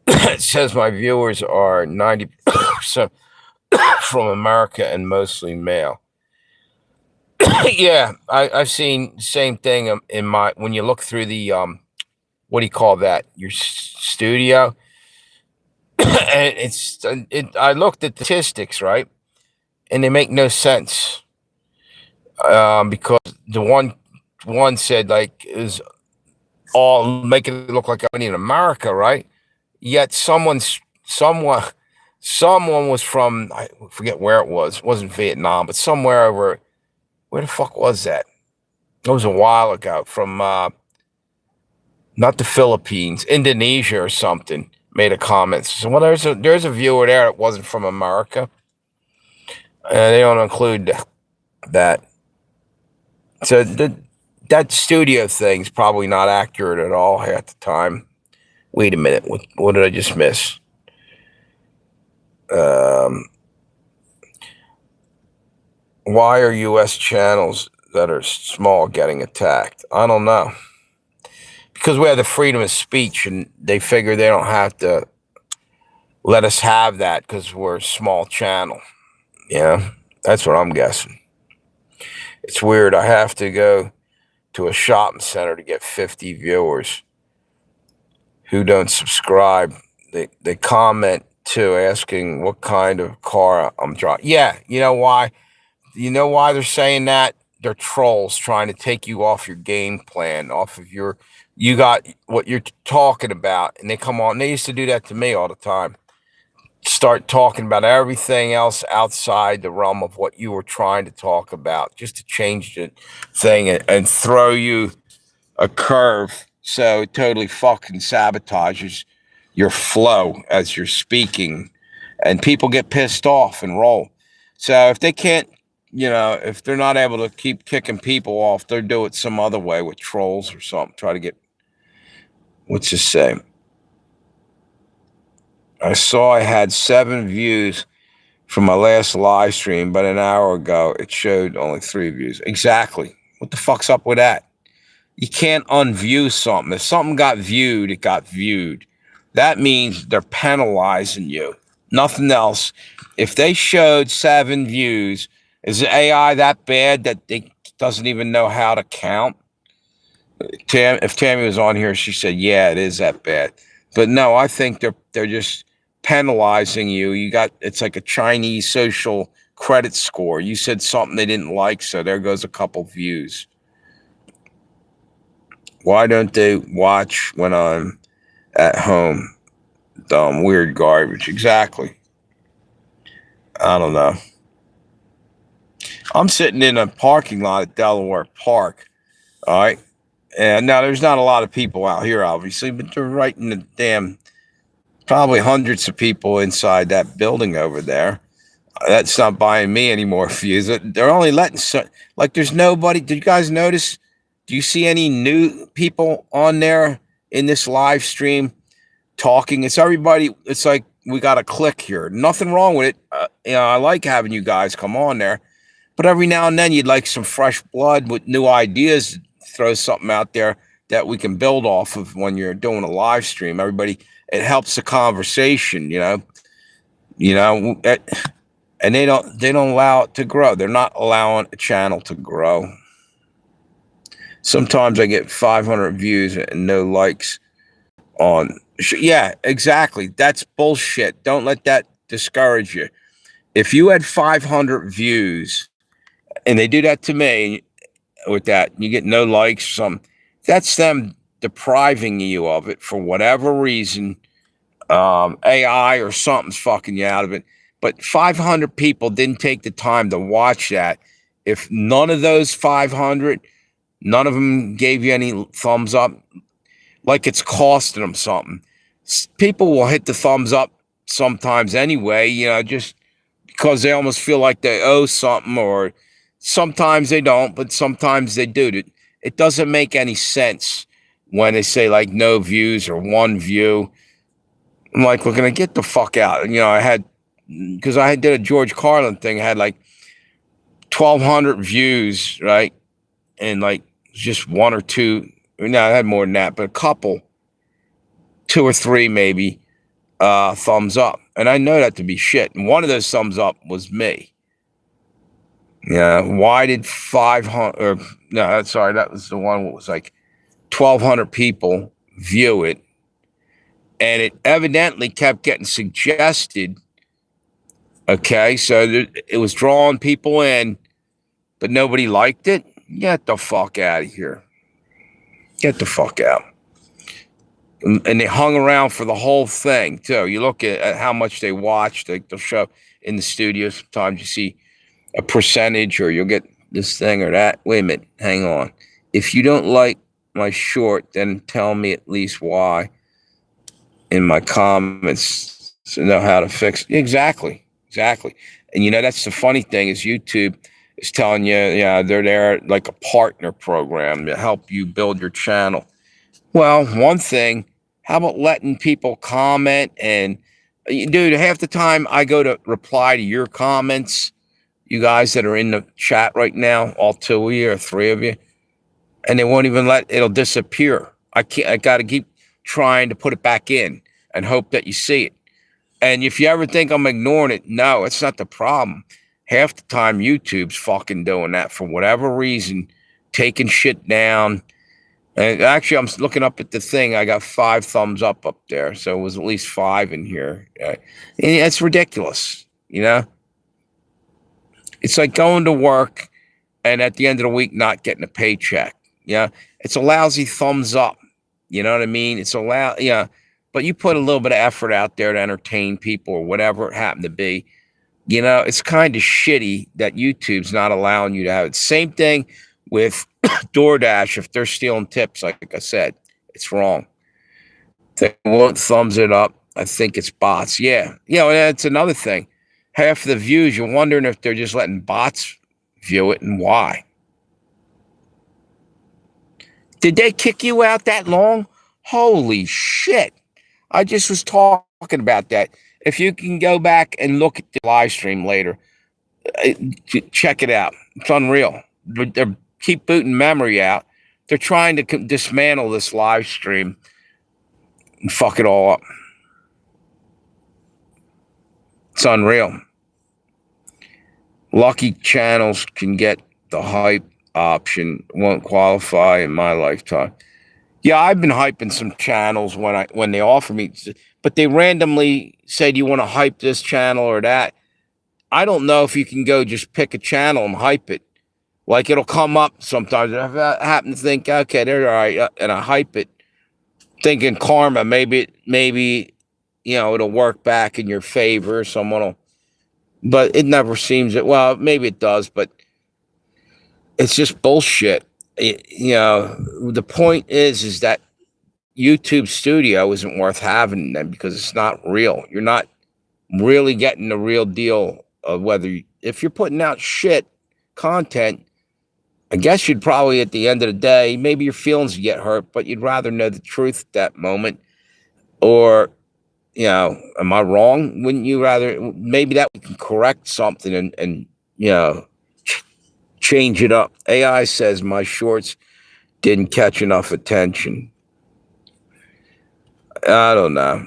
It says my viewers are 90% from America and mostly male. Yeah, I've seen the same thing in when you look through the what do you call that? Your studio. And I looked at the statistics, right, and they make no sense. Because the one said like is all making it look like I'm in America, right? Yet someone was from, I forget where it was. It wasn't Vietnam, but somewhere over. Where the fuck was that? It was a while ago. From not the Philippines, Indonesia or something. Made a comment. So well, there's a viewer there that wasn't from America. They don't include that. So that studio thing's probably not accurate at all at the time. Wait a minute. What did I just miss? Why are U.S. channels that are small getting attacked? I don't know. Because we have the freedom of speech, and they figure they don't have to let us have that because we're a small channel. That's what I'm guessing. It's weird. I have to go to a shopping center to get 50 viewers who don't subscribe. They comment too, asking what kind of car I'm driving. Yeah, you know why? You know why they're saying that? They're trolls trying to take you off your game plan, off of you got what you're talking about, and they come on. They used to do that to me all the time. Start talking about everything else outside the realm of what you were trying to talk about, just to change the thing and throw you a curve. So it totally fucking sabotages your flow as you're speaking, and people get pissed off and roll. So if they can't, if they're not able to keep kicking people off, they'll do it some other way with trolls or something. Try to get, what's this say? I saw I had 7 views from my last live stream, but an hour ago it showed only 3 views. Exactly. What the fuck's up with that? You can't unview something. If something got viewed, it got viewed. That means they're penalizing you. Nothing else. If they showed 7 views, is the AI that bad that they doesn't even know how to count? If Tammy was on here, she said, yeah, it is that bad. But no, I think they're just penalizing you. It's like a Chinese social credit score. You said something they didn't like, so there goes a couple views. Why don't they watch when I'm at home? Dumb, weird garbage. Exactly. I don't know. I'm sitting in a parking lot at Delaware Park. All right. And now there's not a lot of people out here, obviously, but they're right in the damn, probably hundreds of people inside that building over there. That's not buying me any more views. They're only letting, like, there's nobody. Did you guys notice? Do you see any new people on there in this live stream talking? It's everybody. It's like we got a click here. Nothing wrong with it. I like having you guys come on there, but every now and then you'd like some fresh blood with new ideas. Throw something out there that we can build off of when you're doing a live stream. Everybody, it helps the conversation, and they don't allow it to grow. They're not allowing a channel to grow. Sometimes I get 500 views and no likes on. Yeah, exactly. That's bullshit. Don't let that discourage you. If you had 500 views and they do that to me with that, you get no likes or something, that's them depriving you of it for whatever reason. AI or something's fucking you out of it. But 500 people didn't take the time to watch that. If none of those 500, none of them gave you any thumbs up, like it's costing them something. People will hit the thumbs up sometimes anyway, just because they almost feel like they owe something, or sometimes they don't, but sometimes they do. It doesn't make any sense when they say like no views or one view. I'm like, we're going to get the fuck out. Because I did a George Carlin thing, I had like 1,200 views, right? And like just one or two, no, I had more than that, but a couple, 2 or 3 maybe, thumbs up. And I know that to be shit. And one of those thumbs up was me. Yeah. Why did 500, no, sorry, that was the one that was like 1,200 people view it. And it evidently kept getting suggested. Okay, so it was drawing people in, but nobody liked it. Get the fuck out of here. Get the fuck out. And they hung around for the whole thing, too. You look at how much they watched. They'll show in the studio. Sometimes you see a percentage, or you'll get this thing or that. Wait a minute. Hang on. If you don't like my short, then tell me at least why in my comments to know how to fix it. Exactly. And that's the funny thing is YouTube is telling you, they're there like a partner program to help you build your channel. Well, one thing, how about letting people comment? And dude, half the time I go to reply to your comments, you guys that are in the chat right now, all 2 of you or 3 of you, and they won't even it'll disappear. I got to keep trying to put it back in and hope that you see it. And if you ever think I'm ignoring it, no, it's not the problem. Half the time YouTube's fucking doing that for whatever reason, taking shit down. And actually, I'm looking up at the thing. I got 5 thumbs up there. So it was at least 5 in here. It's ridiculous, It's like going to work and at the end of the week not getting a paycheck. It's a lousy thumbs up. You know what I mean? It's but you put a little bit of effort out there to entertain people or whatever it happened to be. It's kind of shitty that YouTube's not allowing you to have it. Same thing with DoorDash. If they're stealing tips, like I said, it's wrong. They won't thumbs it up. I think it's bots. Yeah. That's another thing. Half of the views, you're wondering if they're just letting bots view it and why. Did they kick you out that long? Holy shit. I just was talking about that. If you can go back and look at the live stream later, check it out. It's unreal. They keep booting memory out. They're trying to dismantle this live stream and fuck it all up. It's unreal. Lucky channels can get the hype option. Won't qualify in my lifetime. Yeah, I've been hyping some channels when they offer me, but they randomly say, do you want to hype this channel or that? I don't know if you can go just pick a channel and hype it. Like it'll come up sometimes. If I happen to think, okay, they're all right, and I hype it, thinking karma, maybe it'll work back in your favor. But it never seems that. Well, maybe it does, but it's just bullshit. The point is that YouTube Studio isn't worth having them because it's not real. You're not really getting the real deal of if you're putting out shit content, I guess you'd probably at the end of the day, maybe your feelings get hurt, but you'd rather know the truth at that moment. Or, am I wrong? Wouldn't you rather, maybe that we can correct something and change it up. AI says my shorts didn't catch enough attention. I don't know.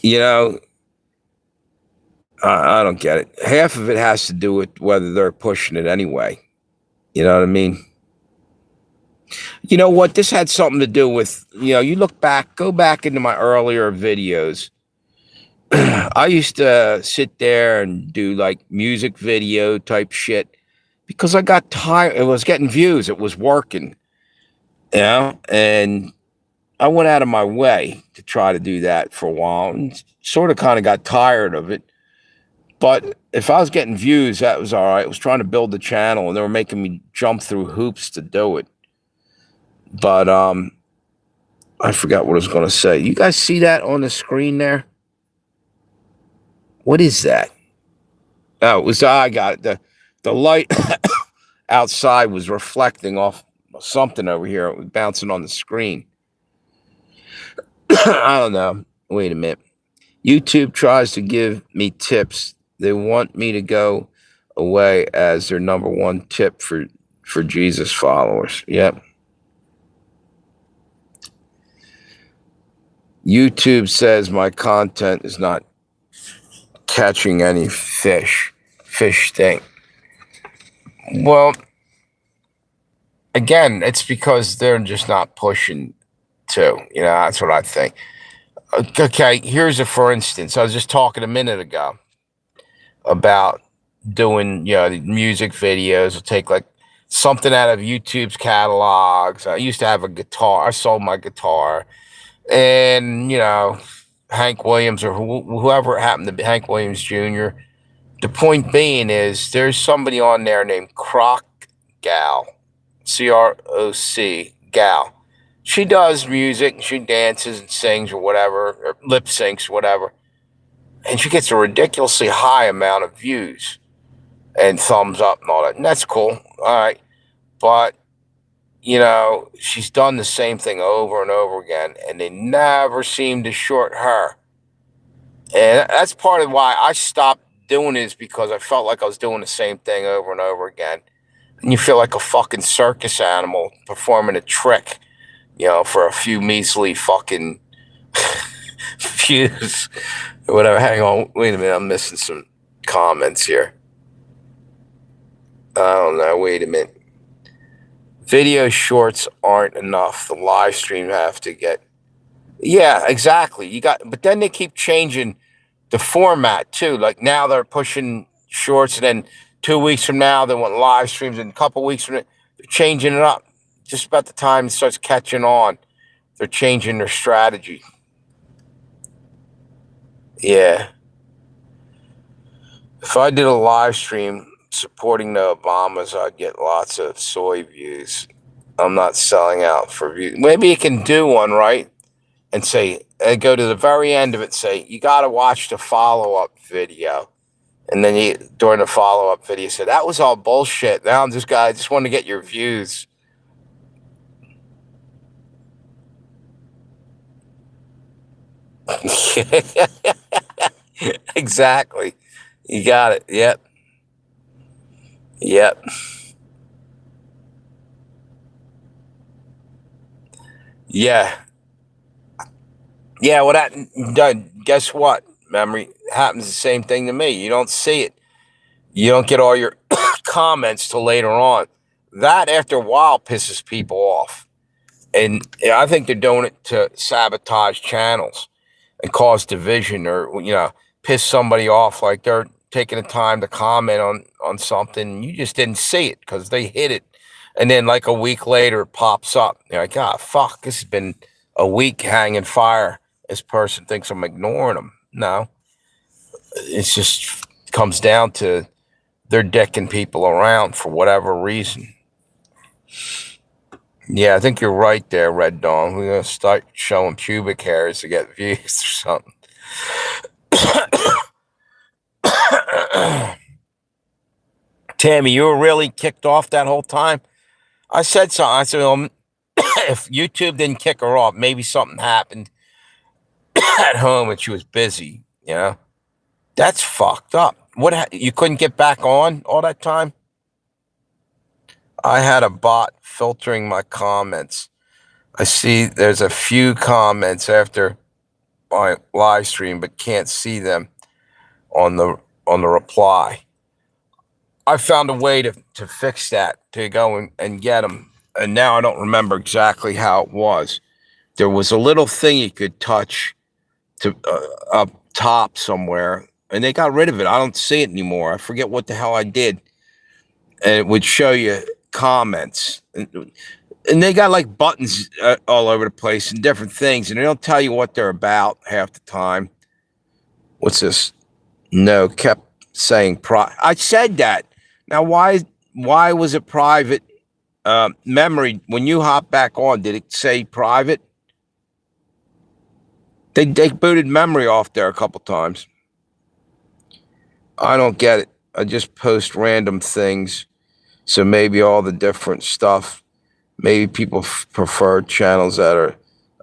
You know, I don't get it. Half of it has to do with whether they're pushing it anyway. You know what I mean? You know what? This had something to do with, you go back into my earlier videos. I used to sit there and do like music video type shit because I got tired. It was getting views. It was working, and I went out of my way to try to do that for a while and sort of kind of got tired of it. But if I was getting views, that was all right. I was trying to build the channel and they were making me jump through hoops to do it. But I forgot what I was going to say. You guys see that on the screen there? What is that? Oh, I got it. The light outside was reflecting off something over here. It was bouncing on the screen. I don't know. Wait a minute. YouTube tries to give me tips. They want me to go away as their number one tip for Jesus followers. Yep. YouTube says my content is not catching any fish stink. Well, again, it's because they're just not pushing to. That's what I think. Okay, here's a for instance. I was just talking a minute ago about doing, music videos. I'll take like something out of YouTube's catalogs. I used to have a guitar. I sold my guitar. And, Hank Williams or whoever it happened to be, Hank Williams Jr. The point being is there's somebody on there named Croc Gal, C-R-O-C, Gal. She does music, she dances and sings or whatever, or lip syncs, whatever. And she gets a ridiculously high amount of views and thumbs up and all that. And that's cool. All right. But, she's done the same thing over and over again, and they never seem to short her. And that's part of why I stopped doing it, is because I felt like I was doing the same thing over and over again. And you feel like a fucking circus animal performing a trick, for a few measly fucking views or whatever. Hang on. Wait a minute. I'm missing some comments here. I don't know. Wait a minute. Video shorts aren't enough. The live stream have to get. Yeah, exactly. But then they keep changing the format too. Like now they're pushing shorts, and then 2 weeks from now they want live streams, and a couple weeks from now they're changing it up. Just about the time it starts catching on, they're changing their strategy. Yeah. If I did a live stream supporting the Obamas, I'd get lots of soy views. I'm not selling out for views. Maybe you can do one, right? And go to the very end of it, say, you got to watch the follow-up video. And then during the follow-up video, say, that was all bullshit. Now I just want to get your views. Exactly. You got it. Yep. Yeah. Well, guess what? Memory happens the same thing to me. You don't see it. You don't get all your comments till later on. That, after a while, pisses people off. And I think they're doing it to sabotage channels and cause division, or, piss somebody off. Like they're taking the time to comment on something. You just didn't see it because they hit it. And then like a week later, it pops up. You're like, fuck, this has been a week hanging fire. This person thinks I'm ignoring them. No, it just comes down to they're dicking people around for whatever reason. Yeah, I think you're right there, Red Dawn. We're going to start showing pubic hairs to get views or something. Tammy, you were really kicked off that whole time? I said something. I said, if YouTube didn't kick her off, maybe something happened at home and she was busy, That's fucked up. You couldn't get back on all that time? I had a bot filtering my comments. I see there's a few comments after my live stream, but can't see them on the reply. I found a way to fix that, to go and get them. And now I don't remember exactly how it was. There was a little thing you could touch to up top somewhere, and they got rid of it. I don't see it anymore. I forget what the hell I did. And it would show you comments. And they got like buttons all over the place and different things, and they don't tell you what they're about half the time. What's this? No, kept saying I said that. Now, why was it private memory? When you hop back on, did it say private? They booted memory off there a couple times. I don't get it. I just post random things. So maybe all the different stuff. Maybe people prefer channels that are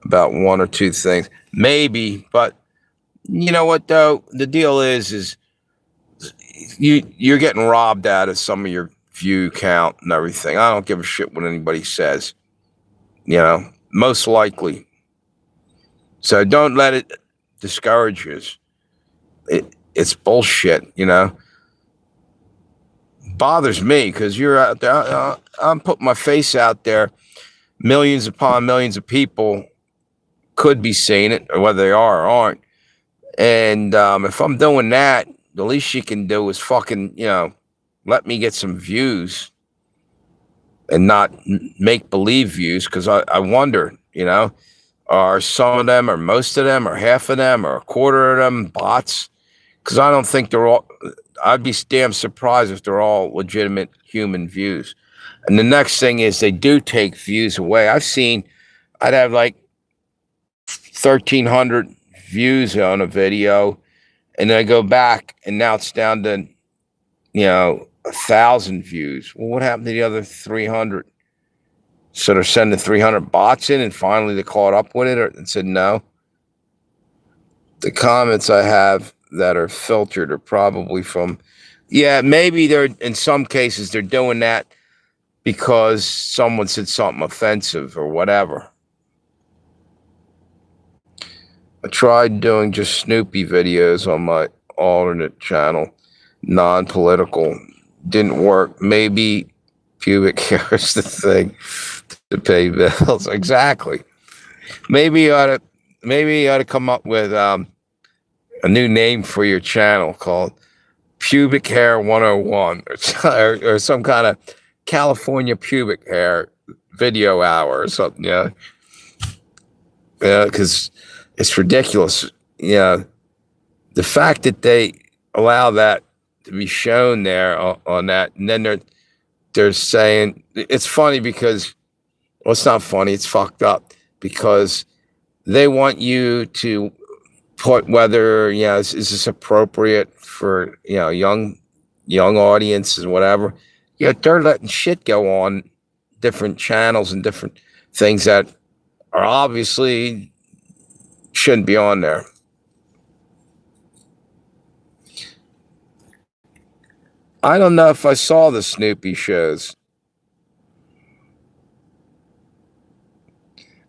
about one or two things. Maybe, but you know what though? The deal is you're getting robbed out of some of your view count and everything. I don't give a shit what anybody says. You know, most likely. So don't let it discourage you. It's bullshit, you know. Bothers me because you're out there. I'm putting my face out there. Millions upon millions of people could be seeing it, or whether they are or aren't. And if I'm doing that, the least you can do is fucking, you know, let me get some views and not make believe views. Because I wonder, you know, are some of them, or most of them, or half of them, or a quarter of them bots? Because I don't think they're all. I'd be damn surprised if they're all legitimate human views. And the next thing is they do take views away. I'd have like 1,300 views on a video, and then I go back, and now it's down to, you know, 1,000 views. Well, what happened to the other 300? So they're sending 300 bots in, and finally they caught up with it and said no. The comments I have that are filtered are probably from, yeah, maybe they're, in some cases, they're doing that because someone said something offensive or whatever. I tried doing just Snoopy videos on my alternate channel, non-political. Didn't work. Maybe pubic hair is the thing to pay bills. Exactly. Maybe you ought to come up with a new name for your channel called Pubic Hair 101 or some kind of California pubic hair video hour or something. Yeah, because it's ridiculous. Yeah, the fact that they allow that to be shown there on that, and then they're saying it's funny because, well, it's not funny. It's fucked up because they want you to put whether, you know, is this appropriate for, you know, young audiences and whatever. You know, they're letting shit go on different channels and different things that are obviously shouldn't be on there. I don't know if I saw the Snoopy shows.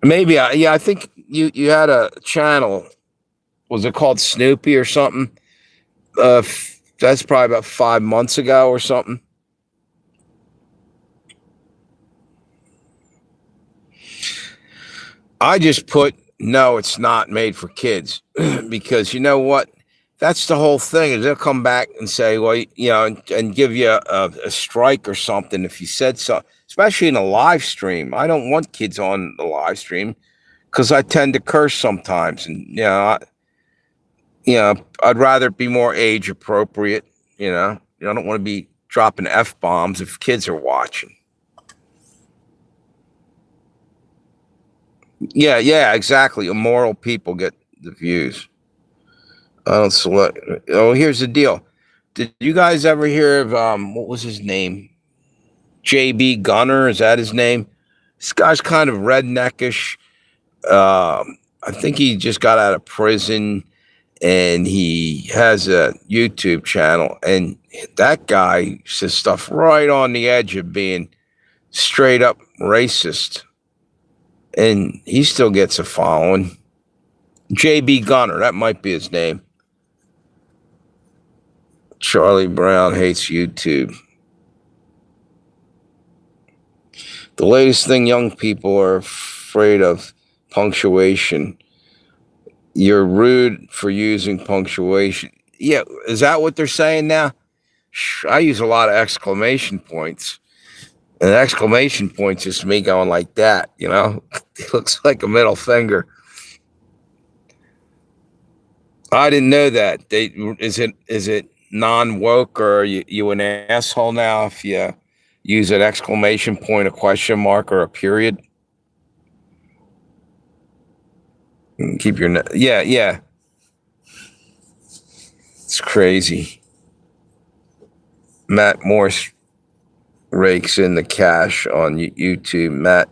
Maybe I think you had a channel. Was it called Snoopy or something? That's probably about 5 months ago or something. I just put, no, it's not made for kids because you know what? That's the whole thing. Is they'll come back and say, well, you know, and give you a strike or something if you said so, especially in a live stream. I don't want kids on the live stream because I tend to curse sometimes, and I'd rather it be more age appropriate. I don't want to be dropping F-bombs if kids are watching. Yeah, exactly. Immoral people get the views. I don't select. Oh, here's the deal. Did you guys ever hear of what was his name? J.B. Gunner, is that his name? This guy's kind of redneckish. I think he just got out of prison, and he has a YouTube channel, and that guy says stuff right on the edge of being straight up racist. And he still gets a following. JB Gunner, that might be his name. Charlie Brown hates YouTube. The latest thing young people are afraid of, punctuation. You're rude for using punctuation. Yeah, is that what they're saying now? I use a lot of exclamation points. And exclamation points is me going like that, you know? It looks like a middle finger. I didn't know that. Is it non-woke, or are you an asshole now if you use an exclamation point, a question mark, or a period? Keep your yeah. It's crazy. Matt Morse rakes in the cash on YouTube. Matt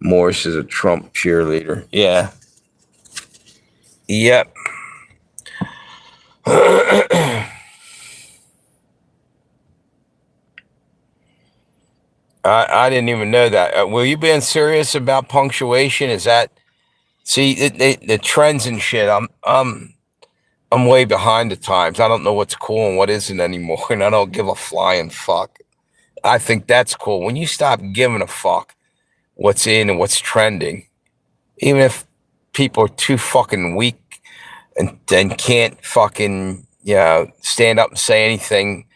Morse is a Trump cheerleader. Yeah. Yep. I didn't even know that. Were you being serious about punctuation? Is that, see, the trends and shit? I'm way behind the times. I don't know what's cool and what isn't anymore, and I don't give a flying fuck. I think that's cool. When you stop giving a fuck what's in and what's trending, even if people are too fucking weak and can't fucking, stand up and say anything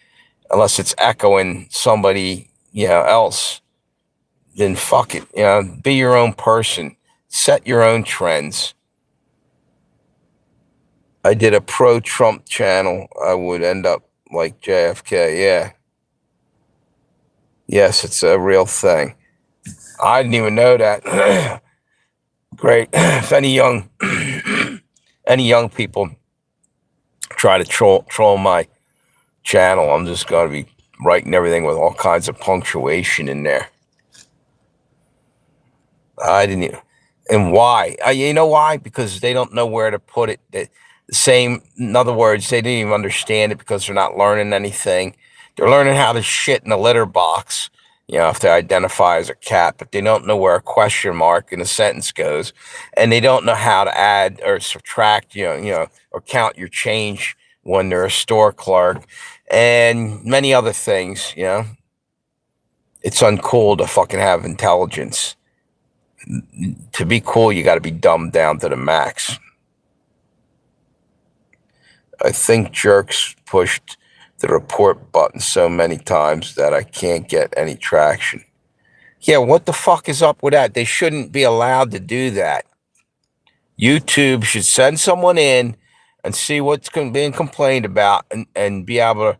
unless it's echoing somebody, else, then fuck it. Be your own person. Set your own trends. I did a pro-Trump channel. I would end up like JFK. Yeah. Yes, it's a real thing. I didn't even know that. Great. If any young people try to troll my channel, I'm just going to be writing everything with all kinds of punctuation in there. I didn't even, and why? You know why? Because they don't know where to put it. The same, in other words, they didn't even understand it because they're not learning anything. They're learning how to shit in a litter box, if they identify as a cat, but they don't know where a question mark in a sentence goes, and they don't know how to add or subtract, or count your change when they're a store clerk, and many other things. It's uncool to fucking have intelligence. To be cool, you got to be dumbed down to the max. I think jerks pushed the report button so many times that I can't get any traction. Yeah, what the fuck is up with that? They shouldn't be allowed to do that. YouTube should send someone in and see what's being complained about, and be able to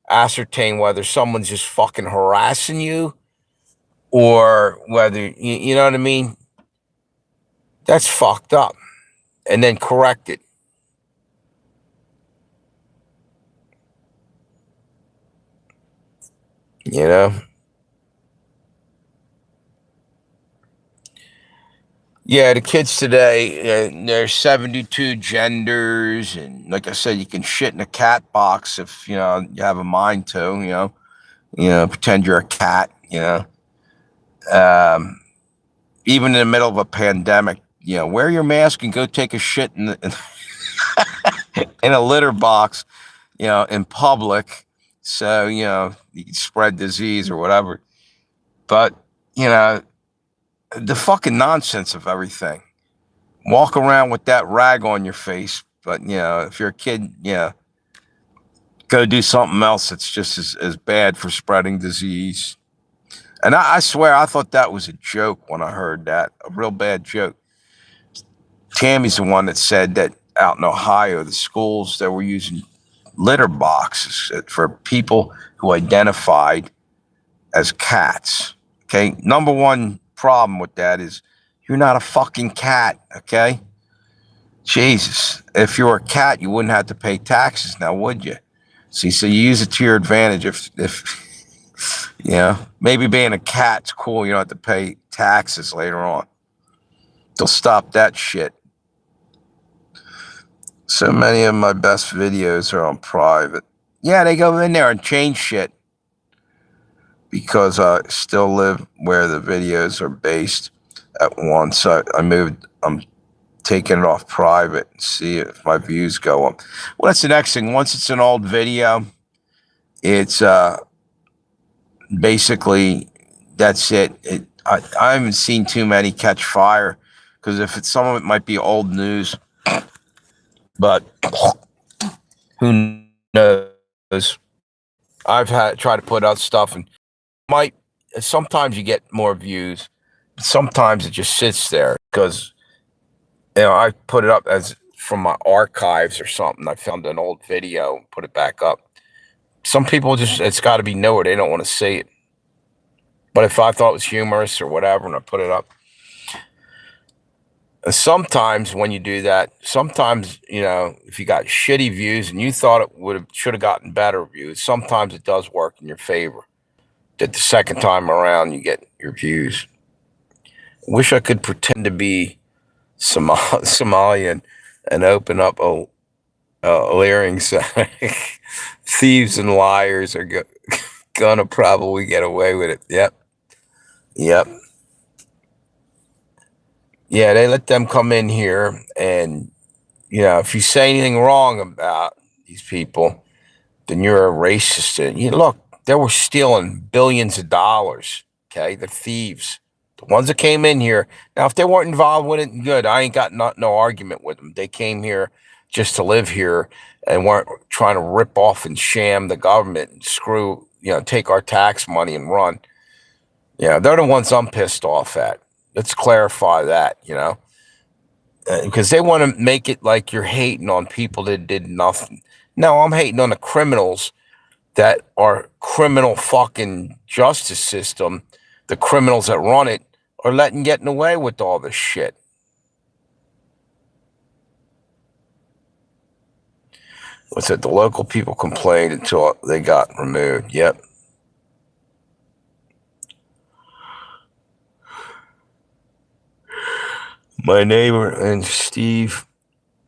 ascertain whether someone's just fucking harassing you or whether, you know what I mean? That's fucked up. And then correct it. Yeah, the kids today, there's 72 genders, and like I said, you can shit in a cat box if you have a mind to. Pretend you're a cat. Even in the middle of a pandemic, wear your mask and go take a shit in in a litter box, in public, so you can spread disease or whatever. But the fucking nonsense of everything. Walk around with that rag on your face, but if you're a kid, go do something else that's just as bad for spreading disease. And I swear, I thought that was a joke when I heard that, a real bad joke. Tammy's the one that said that out in Ohio, the schools that were using litter boxes for people who identified as cats. Okay, number one problem with that is you're not a fucking cat. Okay, Jesus, if you were a cat, you wouldn't have to pay taxes now, would you? See, so you use it to your advantage. If maybe being a cat's cool, you don't have to pay taxes later on. They'll stop that shit. So many of my best videos are on private. Yeah, they go in there and change shit. because I still live where the videos are based at once. I moved, I'm taking it off private and see if my views go up. Well, that's the next thing. Once it's an old video, it's basically that's it. I haven't seen too many catch fire because if it's some of it might be old news, but who knows? I've had tried to put out stuff and might sometimes you get more views, but sometimes it just sits there because I put it up as from my archives or something. I found an old video and put it back up. Some people just it's got to be nowhere. They don't want to see it. But if I thought it was humorous or whatever, and I put it up. And sometimes when you do that, sometimes if you got shitty views and you thought it should have gotten better views, sometimes it does work in your favor. That the second time around you get your views. Wish I could pretend to be Somalian and open up a Leering center. Thieves and liars are gonna probably get away with it. Yep. Yeah, they let them come in here, and if you say anything wrong about these people, then you're a racist. And look, they were stealing billions of dollars. Okay, the thieves, the ones that came in here. Now, if they weren't involved with it, good. I ain't got no argument with them. They came here just to live here and weren't trying to rip off and sham the government and screw, take our tax money and run. They're the ones I'm pissed off at. Let's clarify that, because they want to make it like you're hating on people that did nothing. No, I'm hating on the criminals that are criminal fucking justice system. The criminals that run it are getting away with all this shit. What's it? The local people complained until they got removed. Yep. My neighbor and Steve,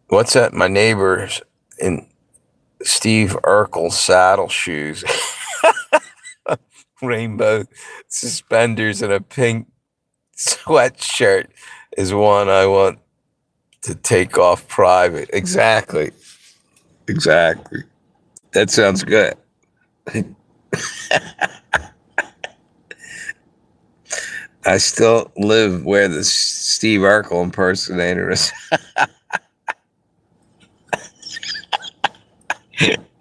what's that? My neighbors in Steve Urkel saddle shoes, rainbow suspenders, and a pink sweatshirt is one I want to take off private. Exactly. That sounds good. I still live where the Steve Urkel impersonator is.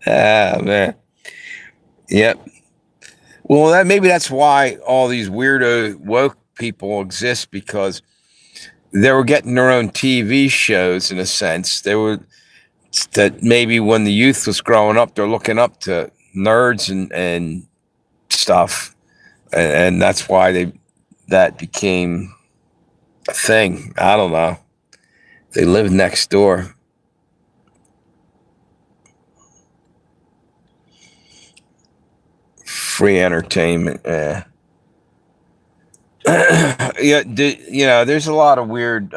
Man. Yep. Well, maybe that's why all these weirdo woke people exist, because they were getting their own TV shows in a sense. They were that maybe when the youth was growing up, they're looking up to nerds and stuff, and that's why that became a thing. I don't know. They live next door. Free entertainment. Yeah. There's a lot of weird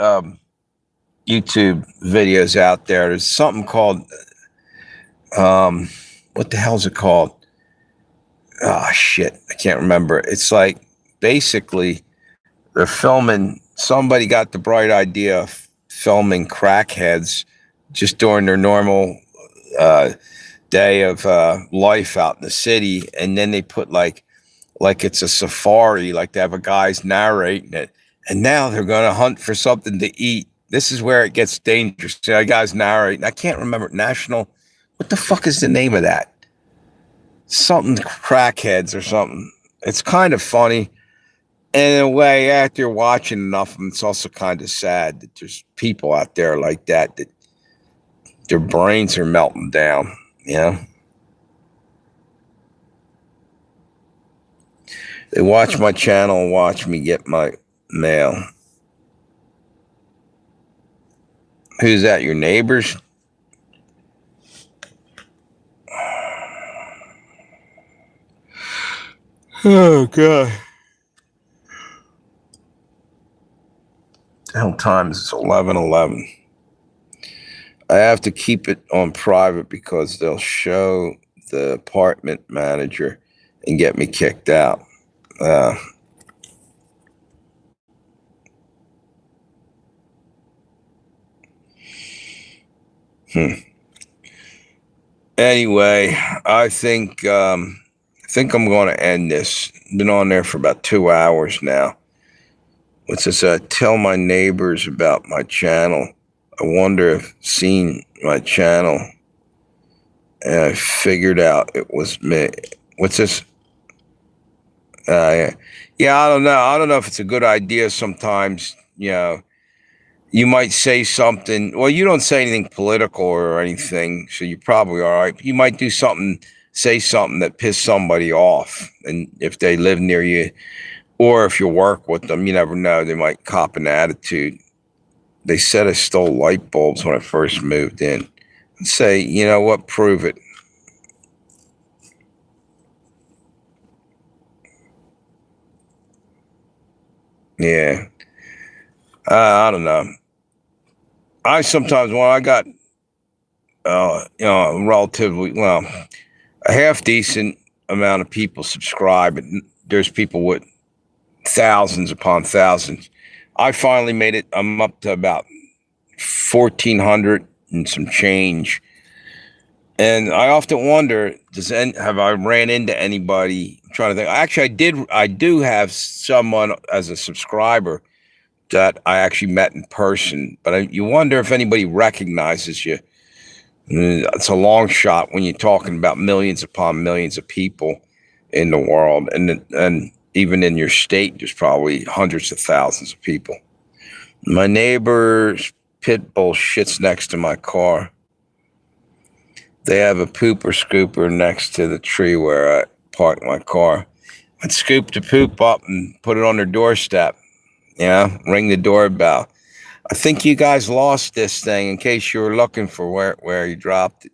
YouTube videos out there. There's something called what the hell's it called? Oh shit, I can't remember. It's like basically they're filming. Somebody got the bright idea of filming crackheads just during their normal day of life out in the city, and then they put like it's a safari, like they have a guy's narrating it, and now they're going to hunt for something to eat. This is where it gets dangerous. The guy's narrating. I can't remember. What the fuck is the name of that? Something crackheads or something. It's kind of funny. And in a way, after you're watching enough of them, it's also kind of sad that there's people out there like that their brains are melting down, They watch my channel and watch me get my mail. Who's that? Your neighbors? Oh, God. Hell time is 11:11. I have to keep it on private because they'll show the apartment manager and get me kicked out. Uh, Anyway, I think I'm going to end this. Been on there for about 2 hours now. What's this? Tell my neighbors about my channel. I wonder if seen my channel and I figured out it was me. What's this? Yeah, I don't know. I don't know if it's a good idea sometimes. You might say something. Well, you don't say anything political or anything, so you're probably all right. You might do something, say something that piss somebody off. And if they live near you, or if you work with them, you never know. They might cop an attitude. They said I stole light bulbs when I first moved in. I'd say, you know what? Prove it. Yeah. I don't know. I sometimes, when I got, relatively, well, a half decent amount of people subscribe, and there's people with thousands upon thousands. I finally made it. I'm up to about 1,400 and some change. And I often wonder, have I ran into anybody? I'm trying to think. Actually, I do have someone as a subscriber that I actually met in person, but you wonder if anybody recognizes you. It's a long shot when you're talking about millions upon millions of people in the world, and even in your state, there's probably hundreds of thousands of people. My neighbor's pit bull shits next to my car. They have a pooper scooper next to the tree where I parked my car. I'd scoop the poop up and put it on their doorstep. Ring the doorbell. I think you guys lost this thing in case you were looking for where you dropped it.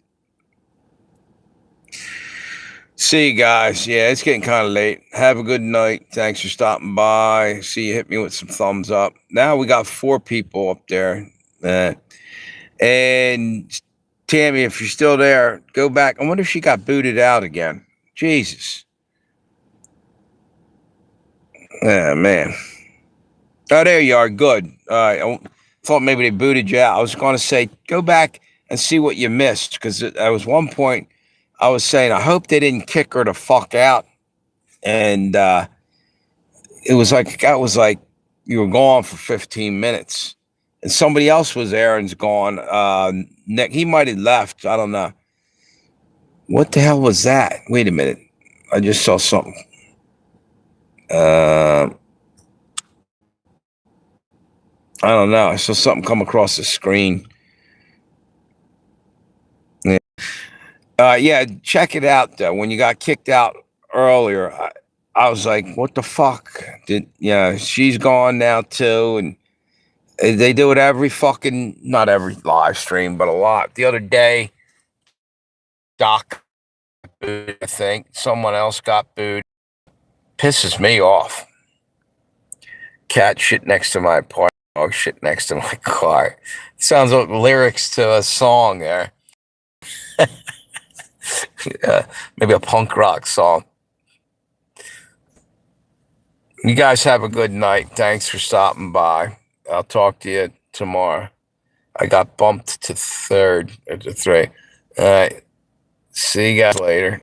See you guys. Yeah, it's getting kind of late. Have a good night. Thanks for stopping by. See you. Hit me with some thumbs up. Now we got 4 people up there. And Tammy, if you're still there, go back. I wonder if she got booted out again. Jesus. Oh, man. Oh, there you are. Good. I thought maybe they booted you out. I was going to say, go back and see what you missed. Because there was one point I was saying, I hope they didn't kick her the fuck out. And it was like you were gone for 15 minutes. And somebody else was there and's gone. Nick, he might have left. I don't know. What the hell was that? Wait a minute. I just saw something. I don't know. I saw something come across the screen. Yeah, check it out though. When you got kicked out earlier, I was like, "What the fuck?" She's gone now too, and they do it every fucking, not every live stream, but a lot. The other day, Doc, I think someone else got booed. Pisses me off. Cat shit next to my apartment. Dog shit next to my car. Sounds like lyrics to a song there. Maybe a punk rock song. You guys have a good night. Thanks for stopping by. I'll talk to you tomorrow. I got bumped to 3rd or to 3. All right. See you guys later.